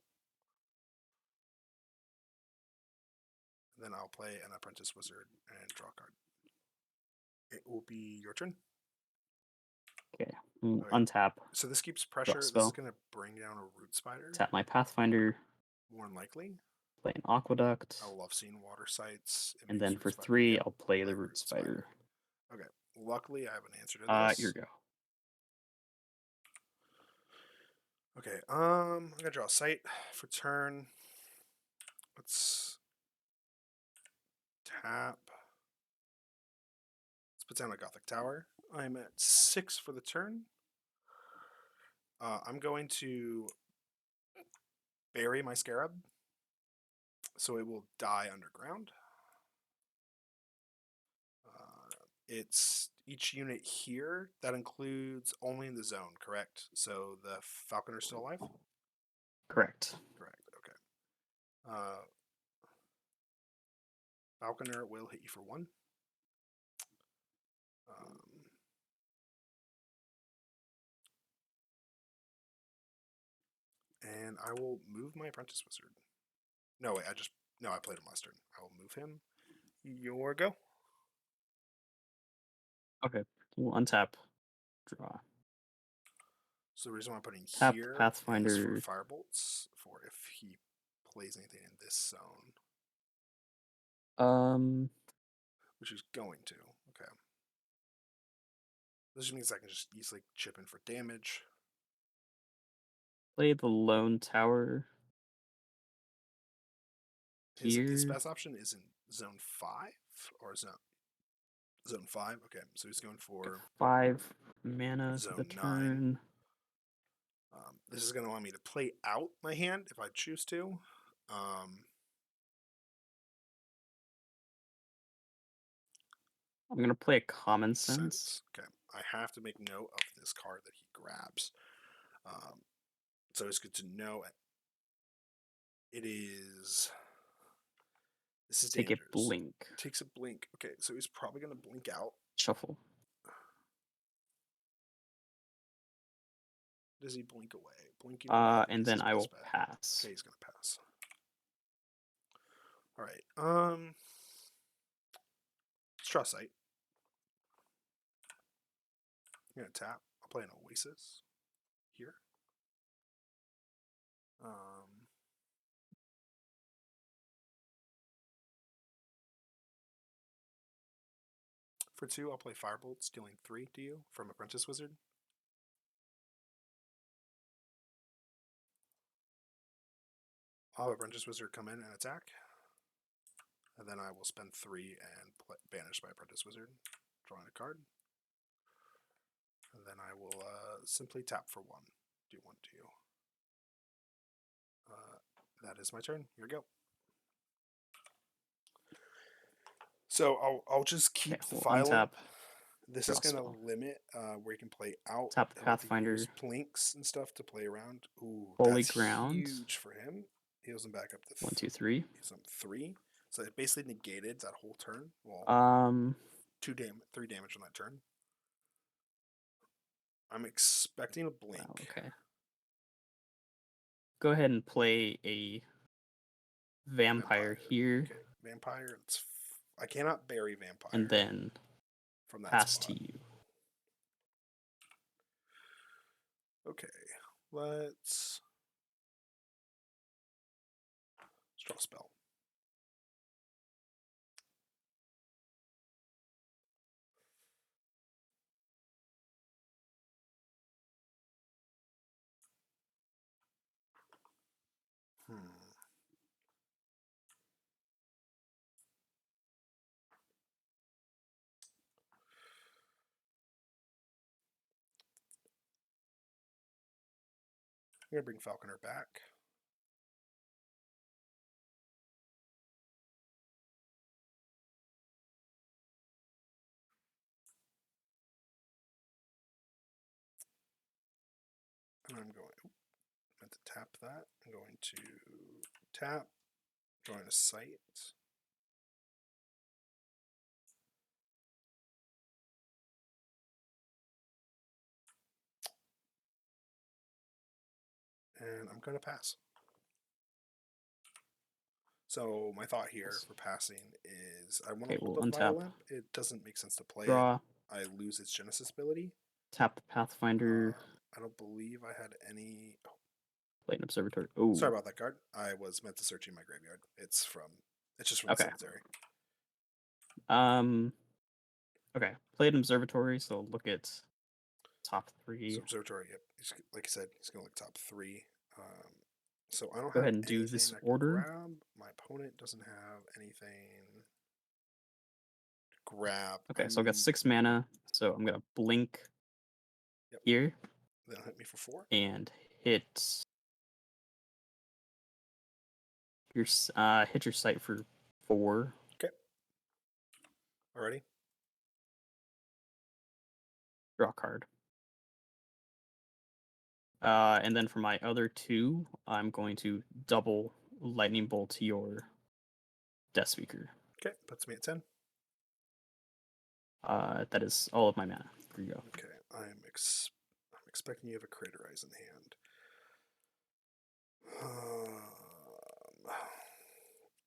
Then I'll play an Apprentice Wizard and draw a card. It will be your turn. Okay. Untap. So this keeps pressure. This is going to bring down a Root Spider. Tap my Pathfinder. More than likely. Play an Aqueduct. I love seeing water sites. And then for 3, I'll play the Root Spider. Okay. Luckily, I have an answer to this. Here you go. Okay. I'm gonna draw a site for turn. Let's tap. Let's put down a Gothic Tower. I'm at 6 for the turn. I'm going to bury my Scarab, so it will die underground. It's each unit here. That includes only in the zone, correct? So the Falconer's still alive? Correct. Correct, okay. Falconer will hit you for 1. And I will move my Apprentice Wizard. No, wait, I played him last turn. I will move him. Your go. Okay, we'll untap, draw. So the reason why I'm putting Tap here Pathfinder is for Firebolts, for if he plays anything in this zone. Which he's going to. Okay. This just means I can just easily chip in for damage. Play the Lone Tower. His best option is in zone 5 or zone 5. Okay, so he's going for 5 mana for the zone 9. turn. This is going to allow me to play out my hand if I choose to. I'm going to play a Common Sense. Okay, I have to make note of this card that he grabs. So it's good to know. It is... This is dangerous. Take a blink. Takes a blink. Okay, so he's probably going to blink out. Shuffle. Does he blink away? Blinking away. And then I will pass. Okay, he's going to pass. All right. Let's draw a site. I'm going to tap. I'll play an Oasis here. For 2, I'll play Firebolt, dealing 3 to you from Apprentice Wizard. I'll have Apprentice Wizard come in and attack. And then I will spend 3 and banish my Apprentice Wizard, drawing a card. And then I will simply tap for 1. Do 1 to you. That is my turn. Here we go. So I'll just keep the file. Untap. This is going to limit where you can play out. Tap Pathfinder. Plinks and stuff to play around. Ooh, Holy that's Ground. Huge for him. Heals him back up to 1, 2, 3. Heals him 3. So it basically negated that whole turn. Well, 3 damage on that turn. I'm expecting a blink. Wow, okay. Go ahead and play a vampire here. Okay, vampire. I cannot bury vampire. And then from that pass spot. to you. Okay, let's draw a spell. going to bring Falconer back. And I'm going to tap that. I'm going to tap, join a site. And I'm going to pass. So my thought here for passing is I want to hold up Violent. It doesn't make sense to play it. I lose its Genesis ability. Tap the Pathfinder. I don't believe I had any... Play an Observatory. Oh, sorry about that card. I was meant to search in my graveyard. It's just from the cemetery. Okay. Play an Observatory, so look at top 3. So Observatory, yep. Like I said, he's going to look top 3. So I don't Go have ahead and do this I can order. grab. My opponent doesn't have anything to grab. Okay, so I've got 6 mana, so I'm going to blink here. Then hit me for 4. And hit your site for 4. Okay. Alrighty. Draw a card. And then for my other 2, I'm going to double Lightning Bolt your Deathspeaker. Okay, puts me at 10. That is all of my mana. Here you go. Okay, I'm expecting you have a Craterize in hand.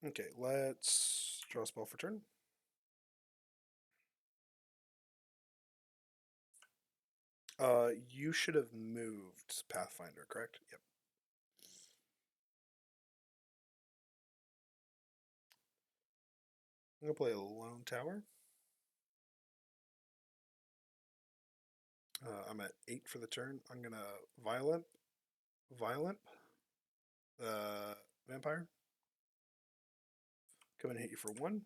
Okay, let's draw a spell for turn. You should have moved Pathfinder, correct? Yep. I'm gonna play a Lone Tower. I'm at 8 for the turn. I'm gonna Violent, Vampire. Come and hit you for 1.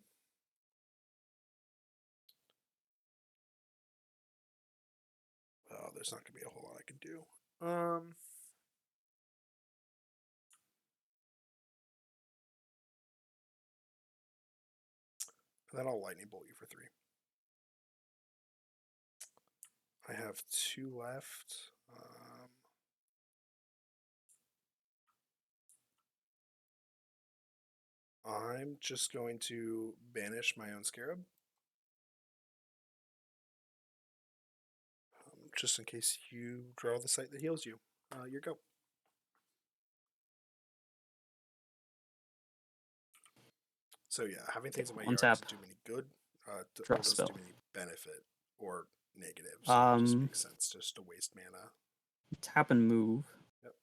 Oh, there's not gonna be a whole lot I can do. And then I'll Lightning Bolt you for 3. I have 2 left. I'm just going to banish my own Scarab. Just in case you draw the site that heals you. Your go. So yeah, having things in my yard doesn't do me any good. Or doesn't do me any benefit or negative. So it just makes sense just to waste mana. Tap and move. Yep.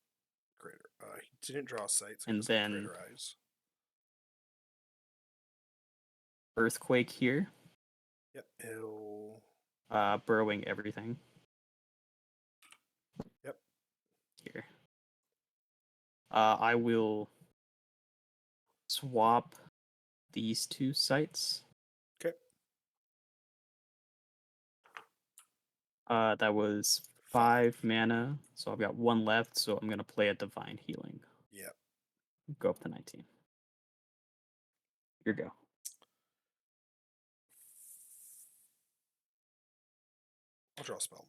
Greater. He didn't draw a site, so and then Craterize. Earthquake here. Yep, it'll burrowing everything. Yep. Here. I will swap these 2 sites. Okay. That was 5 mana, so I've got 1 left, so I'm gonna play a Divine Healing. Yep. Go up to 19. Here you go. I'll draw a spell.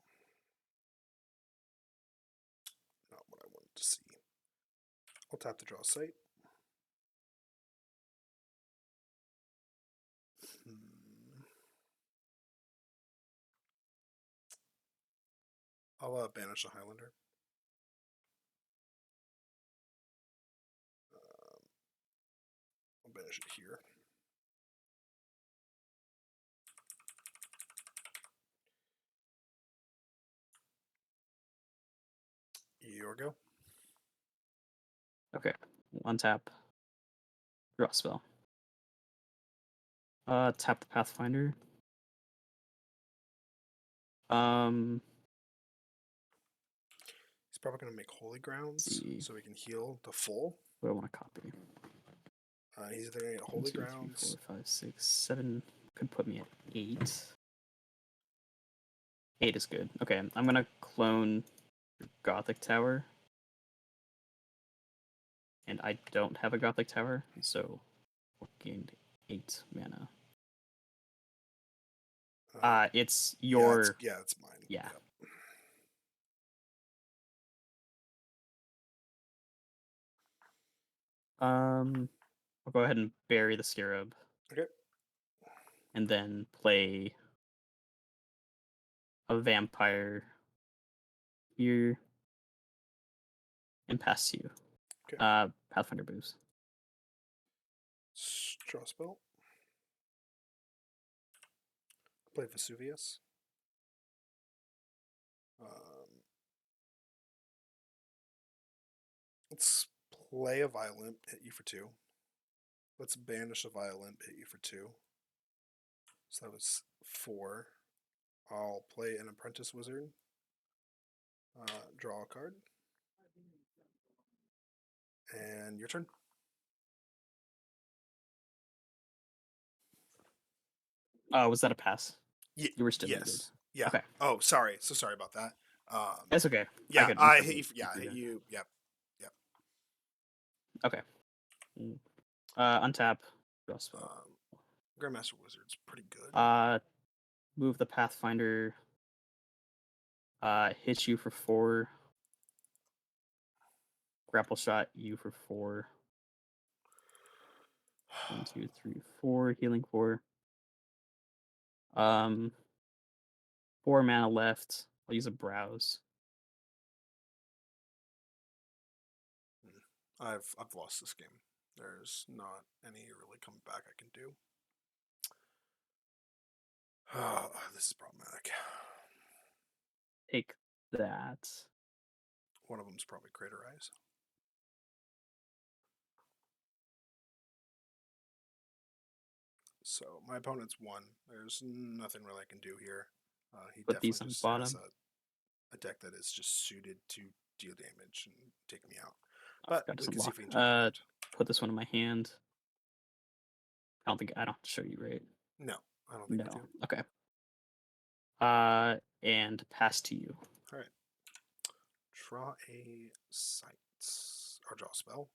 Not what I wanted to see. I'll tap to draw a site. I'll banish the Highlander. I'll banish it here. Your go. Okay. Untap. Draw a spell. Tap the Pathfinder. He's probably going to make Holy Grounds so he can heal the full. What do I want to copy? He's either going to get Holy 1, 2, Grounds. 3, 4, 5, 6, 7. Could put me at 8. 8 is good. Okay, I'm going to clone Gothic Tower. and I don't have a Gothic Tower, so gained 8 mana. It's your it's mine. yeah. Yep. I'll go ahead and bury the Scarab. Okay. And then play a vampire here and pass to you. Okay. Pathfinder boost. Draw spell. Play Vesuvius. Let's play a Violent, hit you for 2. Let's banish a Violent, hit you for 2. So that was 4. I'll play an Apprentice Wizard. Draw a card. And your turn. Was that a pass? You were still yes. muted. Yeah. Okay. Oh, sorry. So sorry about that. That's okay. Yeah, I hit you. Yeah, I hit that. you. Yep. Okay. Untap. Draw spell. Grandmaster Wizard's pretty good. Move the Pathfinder. Hit you for 4. Grapple shot you for 4. 1, 2, 3, 4. Healing 4. 4 mana left. I'll use a browse. I've lost this game. There's not any really coming back I can do. Oh, this is problematic. Take that. One of them's probably Crater Eyes. So my opponent's won. There's nothing really I can do here. He Put these definitely on just bottom. has a deck that is just suited to deal damage and take me out. But we can see if we can do put this one in my hand. I don't have to show you, right? No, I don't think we do. Okay. And pass to you. All right. Draw a sight or draw a spell.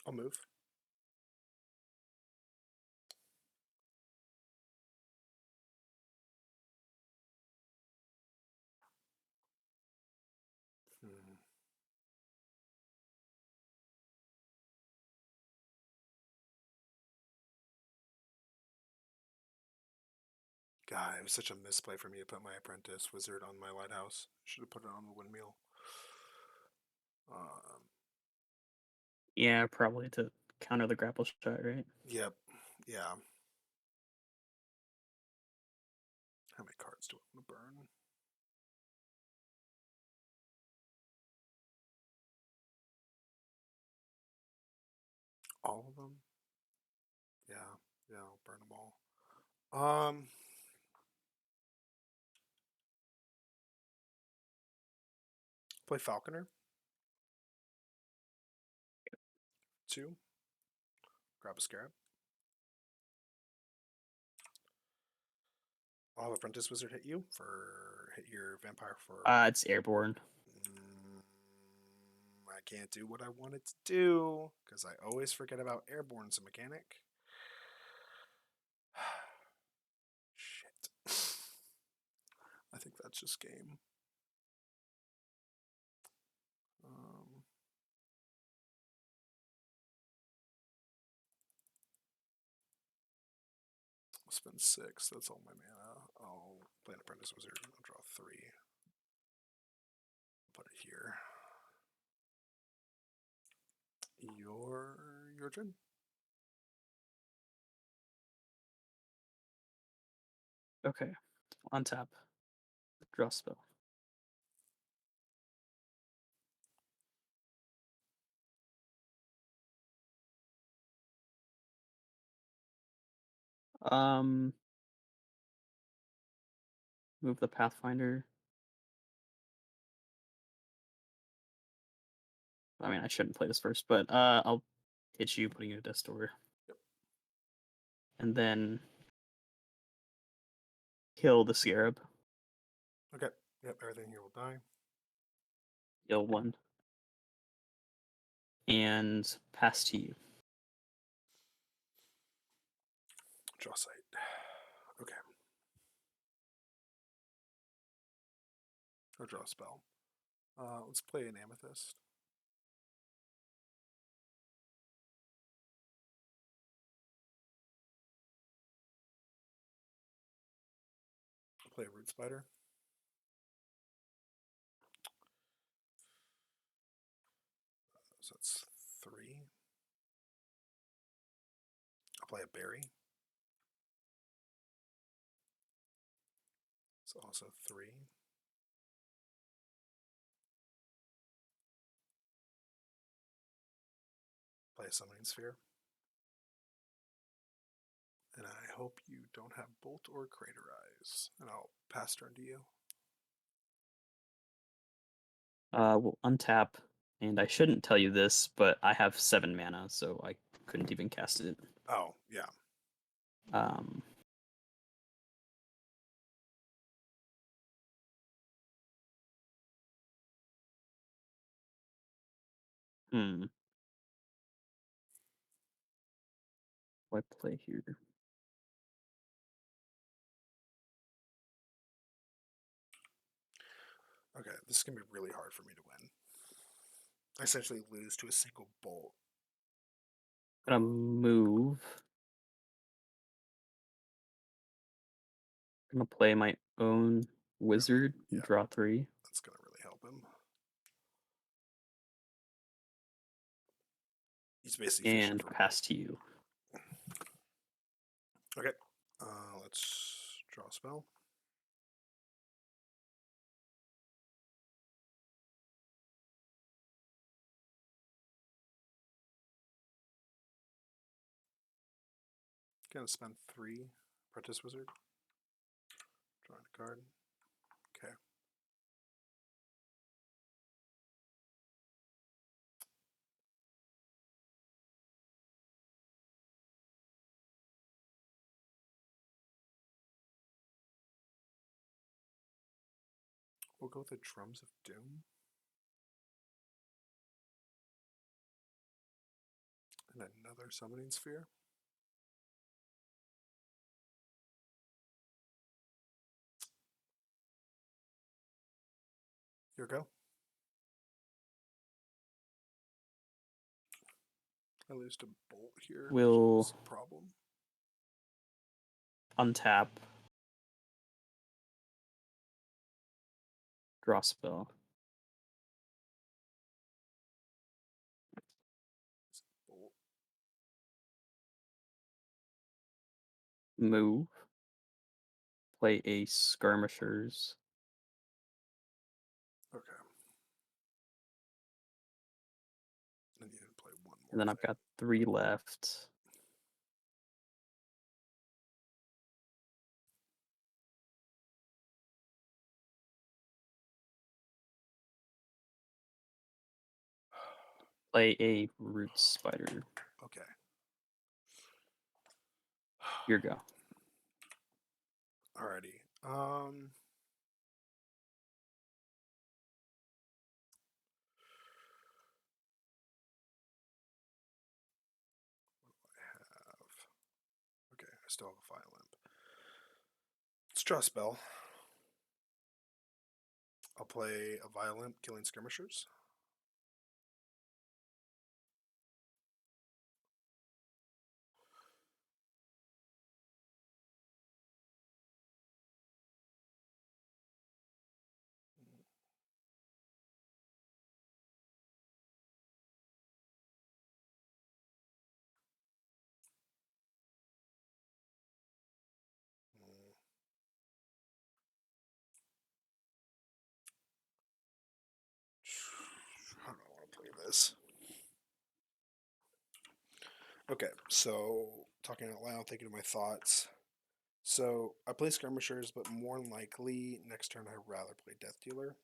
I'll move. God, it was such a misplay for me to put my Apprentice Wizard on my Lighthouse. Should have put it on the Windmill. Yeah, probably to counter the grapple shot, right? Yep. Yeah. How many cards do I want to burn? All of them? Yeah, I'll burn them all. Play Falconer. 2. Grab a Scarab. I'll have Apprentice Wizard hit your Vampire for. It's airborne. I can't do what I wanted to do because I always forget about airborne's a mechanic. Shit. I think that's just game. I'll spend 6. That's all my mana. I'll play an Apprentice Wizard. I'll draw 3. Put it here. Your turn. Okay. Untap. Draw spell. Move the Pathfinder. I mean, I shouldn't play this first, but I'll hit you, putting you to death's door. Yep. And then kill the scarab. Okay. Yep, everything here will die. Kill one. And pass to you. Draw sight. Okay. Or draw a spell. Let's play an amethyst. I'll play a root spider. So that's 3. I'll play a berry. It's also 3. Play a summoning sphere. And I hope you don't have bolt or craterize. And I'll pass turn to you. We'll untap, and I shouldn't tell you this, but I have 7 mana, so I couldn't even cast it. Oh, yeah. Um, hmm. What do I play here? Okay, this is going to be really hard for me to win. I essentially lose to a single bolt. I'm gonna move. I'm gonna play my own wizard, Yeah. draw 3. That's going to really help him. He's basically fishing And for pass to you. Okay. Let's draw a spell. Gonna spend 3. Practice Wizard. Drawing a card. Okay. We'll go with the Drums of Doom. And another Summoning Sphere. Here we go. I lose to Bolt here, We'll which is a problem. untap. Draw spell. Bolt. Move. Play a skirmishers. Okay. And you play one more. And then I've got 3 left. Play a root spider. Okay. Here go. Alrighty. What do I have? Okay, I still have a Fire Limp. Let's draw a spell. I'll play a Violent, killing skirmishers. How do I want to play this? Okay, so talking out loud, thinking of my thoughts. So I play skirmishers, but more than likely next turn I'd rather play Death Dealer.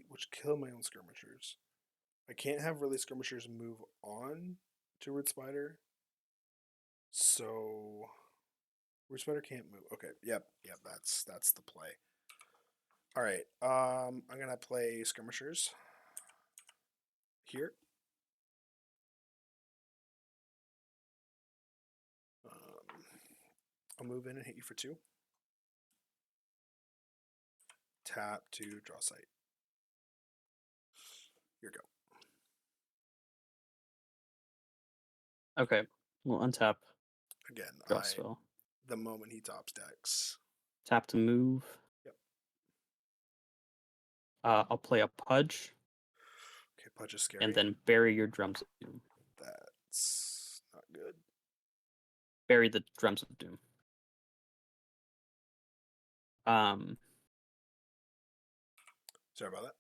which kill my own skirmishers. I can't have really skirmishers move on to Root Spider. So Root Spider can't move. Okay, yep, that's the play. Alright, I'm gonna play skirmishers here. I'll move in and hit you for 2. Tap to draw sight. Here you go. Okay, we'll untap. Again, draw spell. The moment he tops decks. Tap to move. Yep. I'll play a Pudge. Okay, Pudge is scary. And then bury your Drums of Doom. That's not good. Bury the Drums of Doom. Sorry about that.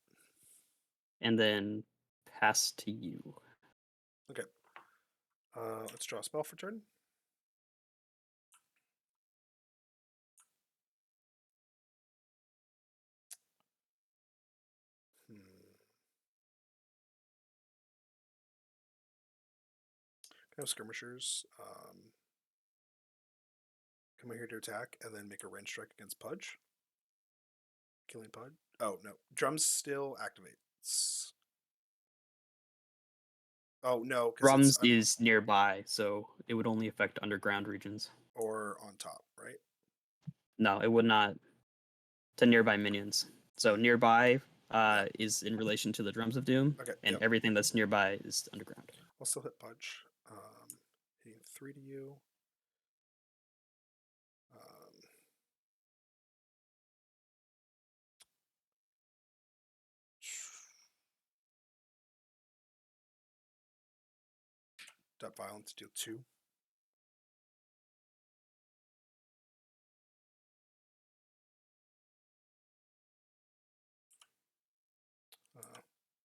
And then pass to you. Okay. Let's draw a spell for turn. Can I have skirmishers? Come in here to attack and then make a range strike against Pudge. Killing Pudge. Oh, no. Drums still activates. Oh, no. Drums is nearby, so it would only affect underground regions. Or on top, right? No, it would not. To nearby minions. So nearby is in relation to the Drums of Doom, okay, and everything that's nearby is underground. I'll still hit Pudge. Hitting 3 to you. Tap violence, deal 2.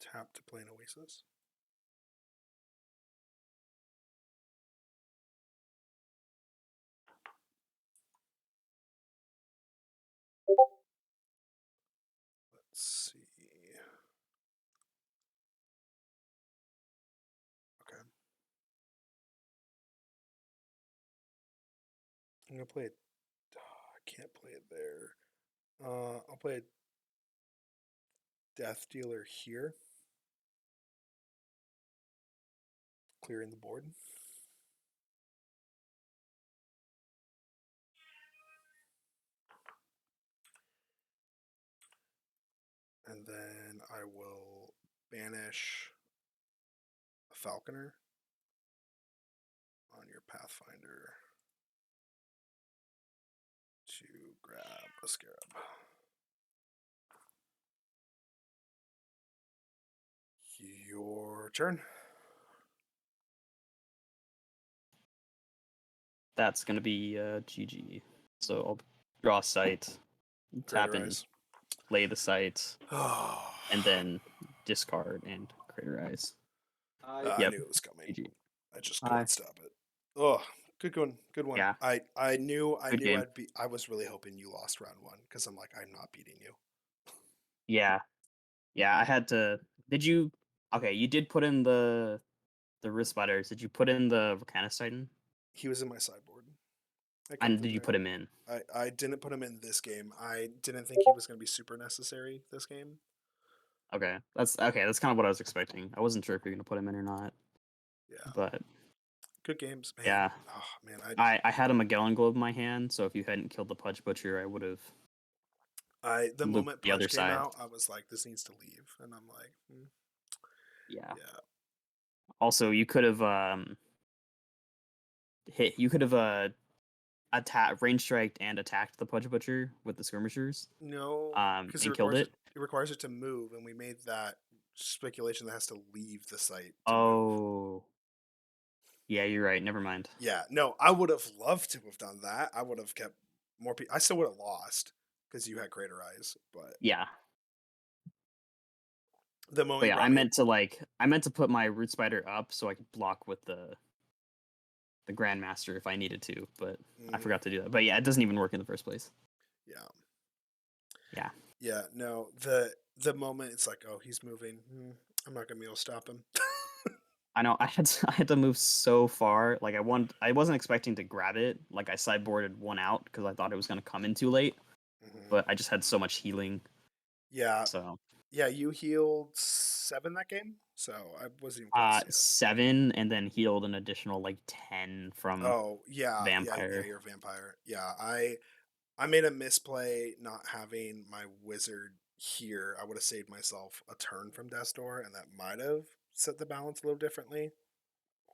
Tap to play an Oasis. Let's see. Okay. I'm gonna play it. I can't play it there. I'll play a Death Dealer here. Clearing the board. And then I will banish a Falconer on your Pathfinder to grab a Scarab. Your turn. That's going to be GG. So I'll draw a sight, tap and play the sight, and then discard and Craterize. I knew it was coming. GG. I just couldn't stop it. Oh, good one. Good one. Yeah. I knew game. I was really hoping you lost round 1 because I'm like, I'm not beating you. Yeah. Yeah, I had to. Did you? Okay, you did put in the wrist spiders. Did you put in the Volcanus Titan? He was in my sideboard. And did you put him in? I didn't put him in this game. I didn't think he was going to be super necessary this game. Okay, that's kind of what I was expecting. I wasn't sure if you're going to put him in or not. Yeah. But good games, man. Yeah. Oh man, I had a Magellan Globe in my hand, so if you hadn't killed the Pudge Butcher, I would have. The moment Pudge came out, I was like, this needs to leave, and I'm like, yeah. Also, you could have attacked, range striked, and attacked the Pudge Butcher with the skirmishers. No, because and killed it. It requires it to move, and we made that speculation that has to leave the site. Move. Yeah, you're right. Never mind. Yeah, no, I would have loved to have done that. I would have kept more people. I still would have lost because you had Craterize, but yeah. The moment, I meant to put my Root Spider up so I could block with the Grandmaster if I needed to, but I forgot to do that. But yeah, it doesn't even work in the first place. Yeah. Yeah. Yeah. No, the moment it's like, oh, he's moving. I'm not gonna be able to stop him. I know I had to move so far. Like I wasn't expecting to grab it. Like I sideboarded one out because I thought it was gonna come in too late. hmm But I just had so much healing. Yeah, So yeah. You healed 7 that game, so I wasn't even close yet. 7 and then healed an additional like 10 from Oh yeah. vampire. You're a vampire. Yeah, I made a misplay not having my wizard here. I would have saved myself a turn from Death's Door, and that might have set the balance a little differently.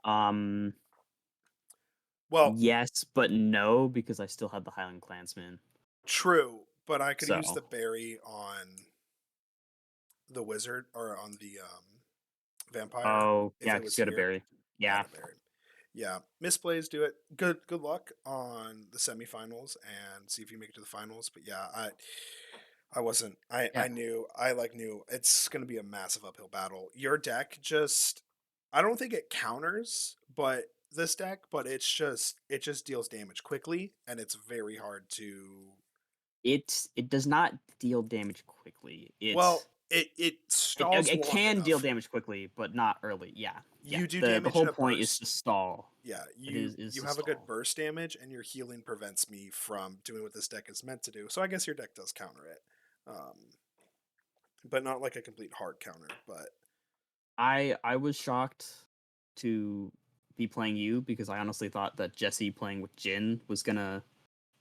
Um Well, yes, but no, because I still had the Highland Clansman. true, but I could use So the berry on the wizard or on the vampire oh if yeah, it because was you had a here. berry. I had Yeah. a berry. Yeah, misplays do it. Good luck on the semifinals and see if you make it to the finals. But yeah, I wasn't. Yeah. I knew it's going to be a massive uphill battle. Your deck just I don't think it counters, but this deck, but it just deals damage quickly and it's very hard to It does not deal damage quickly. well, it stalls It long can deal enough. damage quickly, but not early. Yeah. Yeah. You do The damage in whole a point is burst. to stall. Yeah, It is you to have a good stall. burst damage and your healing prevents me from doing what this deck is meant to do. So I guess your deck does counter it. But not like a complete hard counter, but I was shocked to be playing you because I honestly thought that Jesse playing with Jin was gonna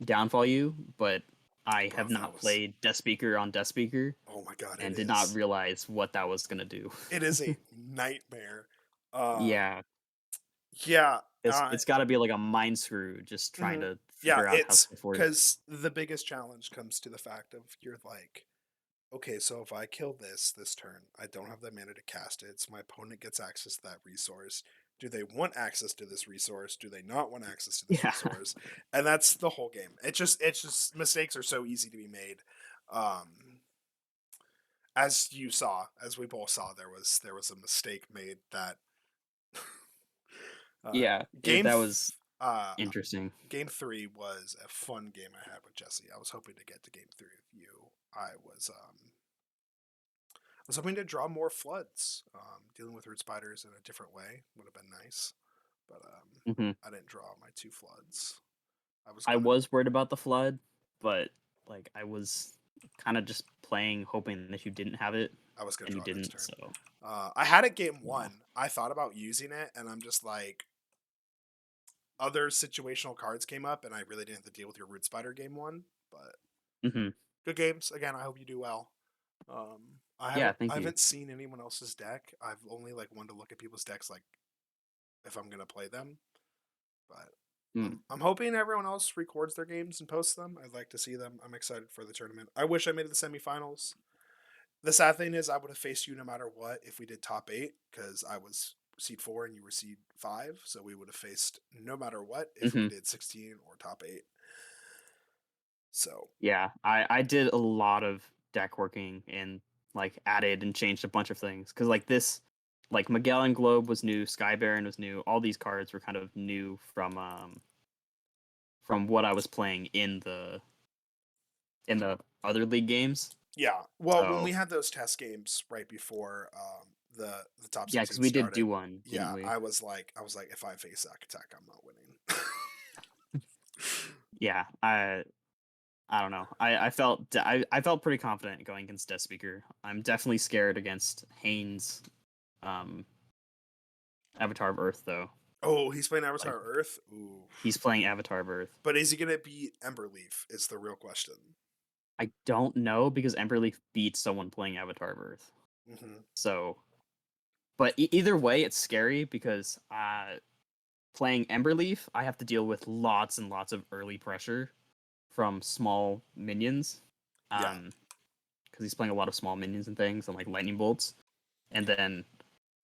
downfall you, but I bro, have that not was played Deathspeaker on Deathspeaker oh my god, it and did not is. realize what that was gonna do. It is a nightmare. Um, Yeah, yeah, it's got to be like a mind screw just trying mhm. to Yeah, figure out how it's stuff works. because the biggest challenge comes to the fact of you're like, okay, so if I kill this turn, I don't have the mana to cast it, so my opponent gets access to that resource. Do they want access to this resource? Do they not want access to this Yeah, resource? And that's the whole game. It's just mistakes are so easy to be made. Um, as you saw, as we both saw, there was a mistake made that uh, yeah, game that th- was uh, interesting. game 3 was a fun game I had with Jesse. I was hoping to get to game 3 with you. I was hoping to draw more floods. Dealing with root spiders in a different way would have been nice, but Hmm. I didn't draw my 2 floods. I was I gonna was worried about the flood, but like I was kind of just playing, hoping that you didn't have it, I was gonna and you draw next didn't. turn. So I had it game yeah. 1. I thought about using it, and I'm just like, other situational cards came up, and I really didn't have to deal with your root spider game 1. But Hmm. good games again. I hope you do well. I Yeah, haven't I thank you. haven't seen anyone else's deck. I've only like wanted to look at people's decks like if I'm gonna play them. But Mm. I'm hoping everyone else records their games and posts them. I'd like to see them. I'm excited for the tournament. I wish I made it to the semifinals. The sad thing is, I would have faced you no matter what if we did top 8 because I was seed 4 and you were seed 5. So we would have faced no matter what if we Hmm. did 16 or top 8. So Yeah, I did a lot of deck working and like added and changed a bunch of things because like this, like Magellan Globe was new, Sky Baron was new. All these cards were kind of new from what I was playing in the other league games. yeah, well, when So we had those test games right before the top yeah, because 16 we did started, do one, didn't yeah, we? I was like, if I face Zackattack, I'm not winning. Yeah, I don't know. I felt pretty confident going against Deathspeaker. I'm definitely scared against Haynes, um, Avatar of Earth though. Oh, he's playing Like Avatar Earth. Ooh, he's playing Avatar of Earth. but is he gonna beat Emberleaf? Is the real question. I don't know because Emberleaf beat someone playing Avatar of Earth. hmm So, but either way, it's scary because playing Emberleaf, I have to deal with lots and lots of early pressure from small minions. Yeah, Because he's playing a lot of small minions and things and like lightning bolts. And then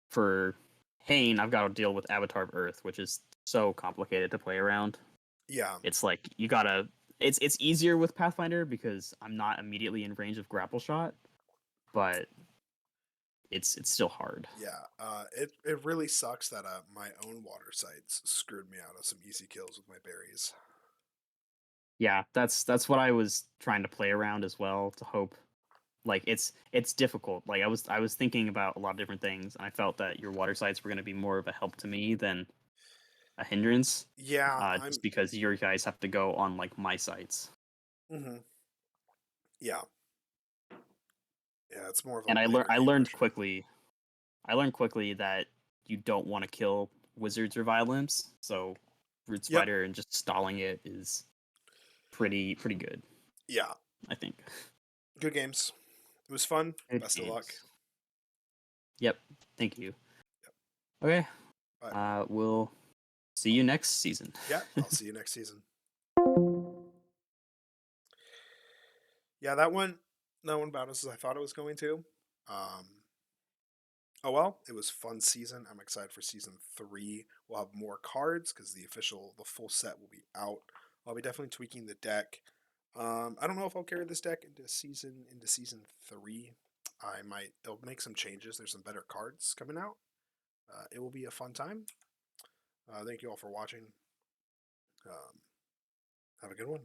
for Hane, I've got to deal with Avatar of Earth, which is so complicated to play around. yeah, It's like you gotta. It's easier with Pathfinder because I'm not immediately in range of grapple shot, but it's still hard. yeah. It really sucks that my own water sites screwed me out of some easy kills with my berries. Yeah, that's what I was trying to play around as well to hope Like it's difficult. Like I was thinking about a lot of different things, and I felt that your water sites were going to be more of a help to me than a hindrance. Yeah, Just because your guys have to go on like my sites, hmm yeah, yeah. It's more of a and later I game learned version. quickly. I learned quickly that you don't want to kill wizards or violins. So root Yep. spider and just stalling it is pretty good. Yeah. I think. Good games. It was fun. Good Best of luck. games. Yep. Thank you. Okay. But We'll see you next season. yeah, I'll see you next season. Yeah, that one about as I thought it was going to. Um, oh well, it was fun season. I'm excited for season 3. We'll have more cards because the full set will be out. I'll be definitely tweaking the deck. I don't know if I'll carry this deck into season 3. It'll make some changes. There's some better cards coming out. It will be a fun time. Thank you all for watching. Um, have a good one.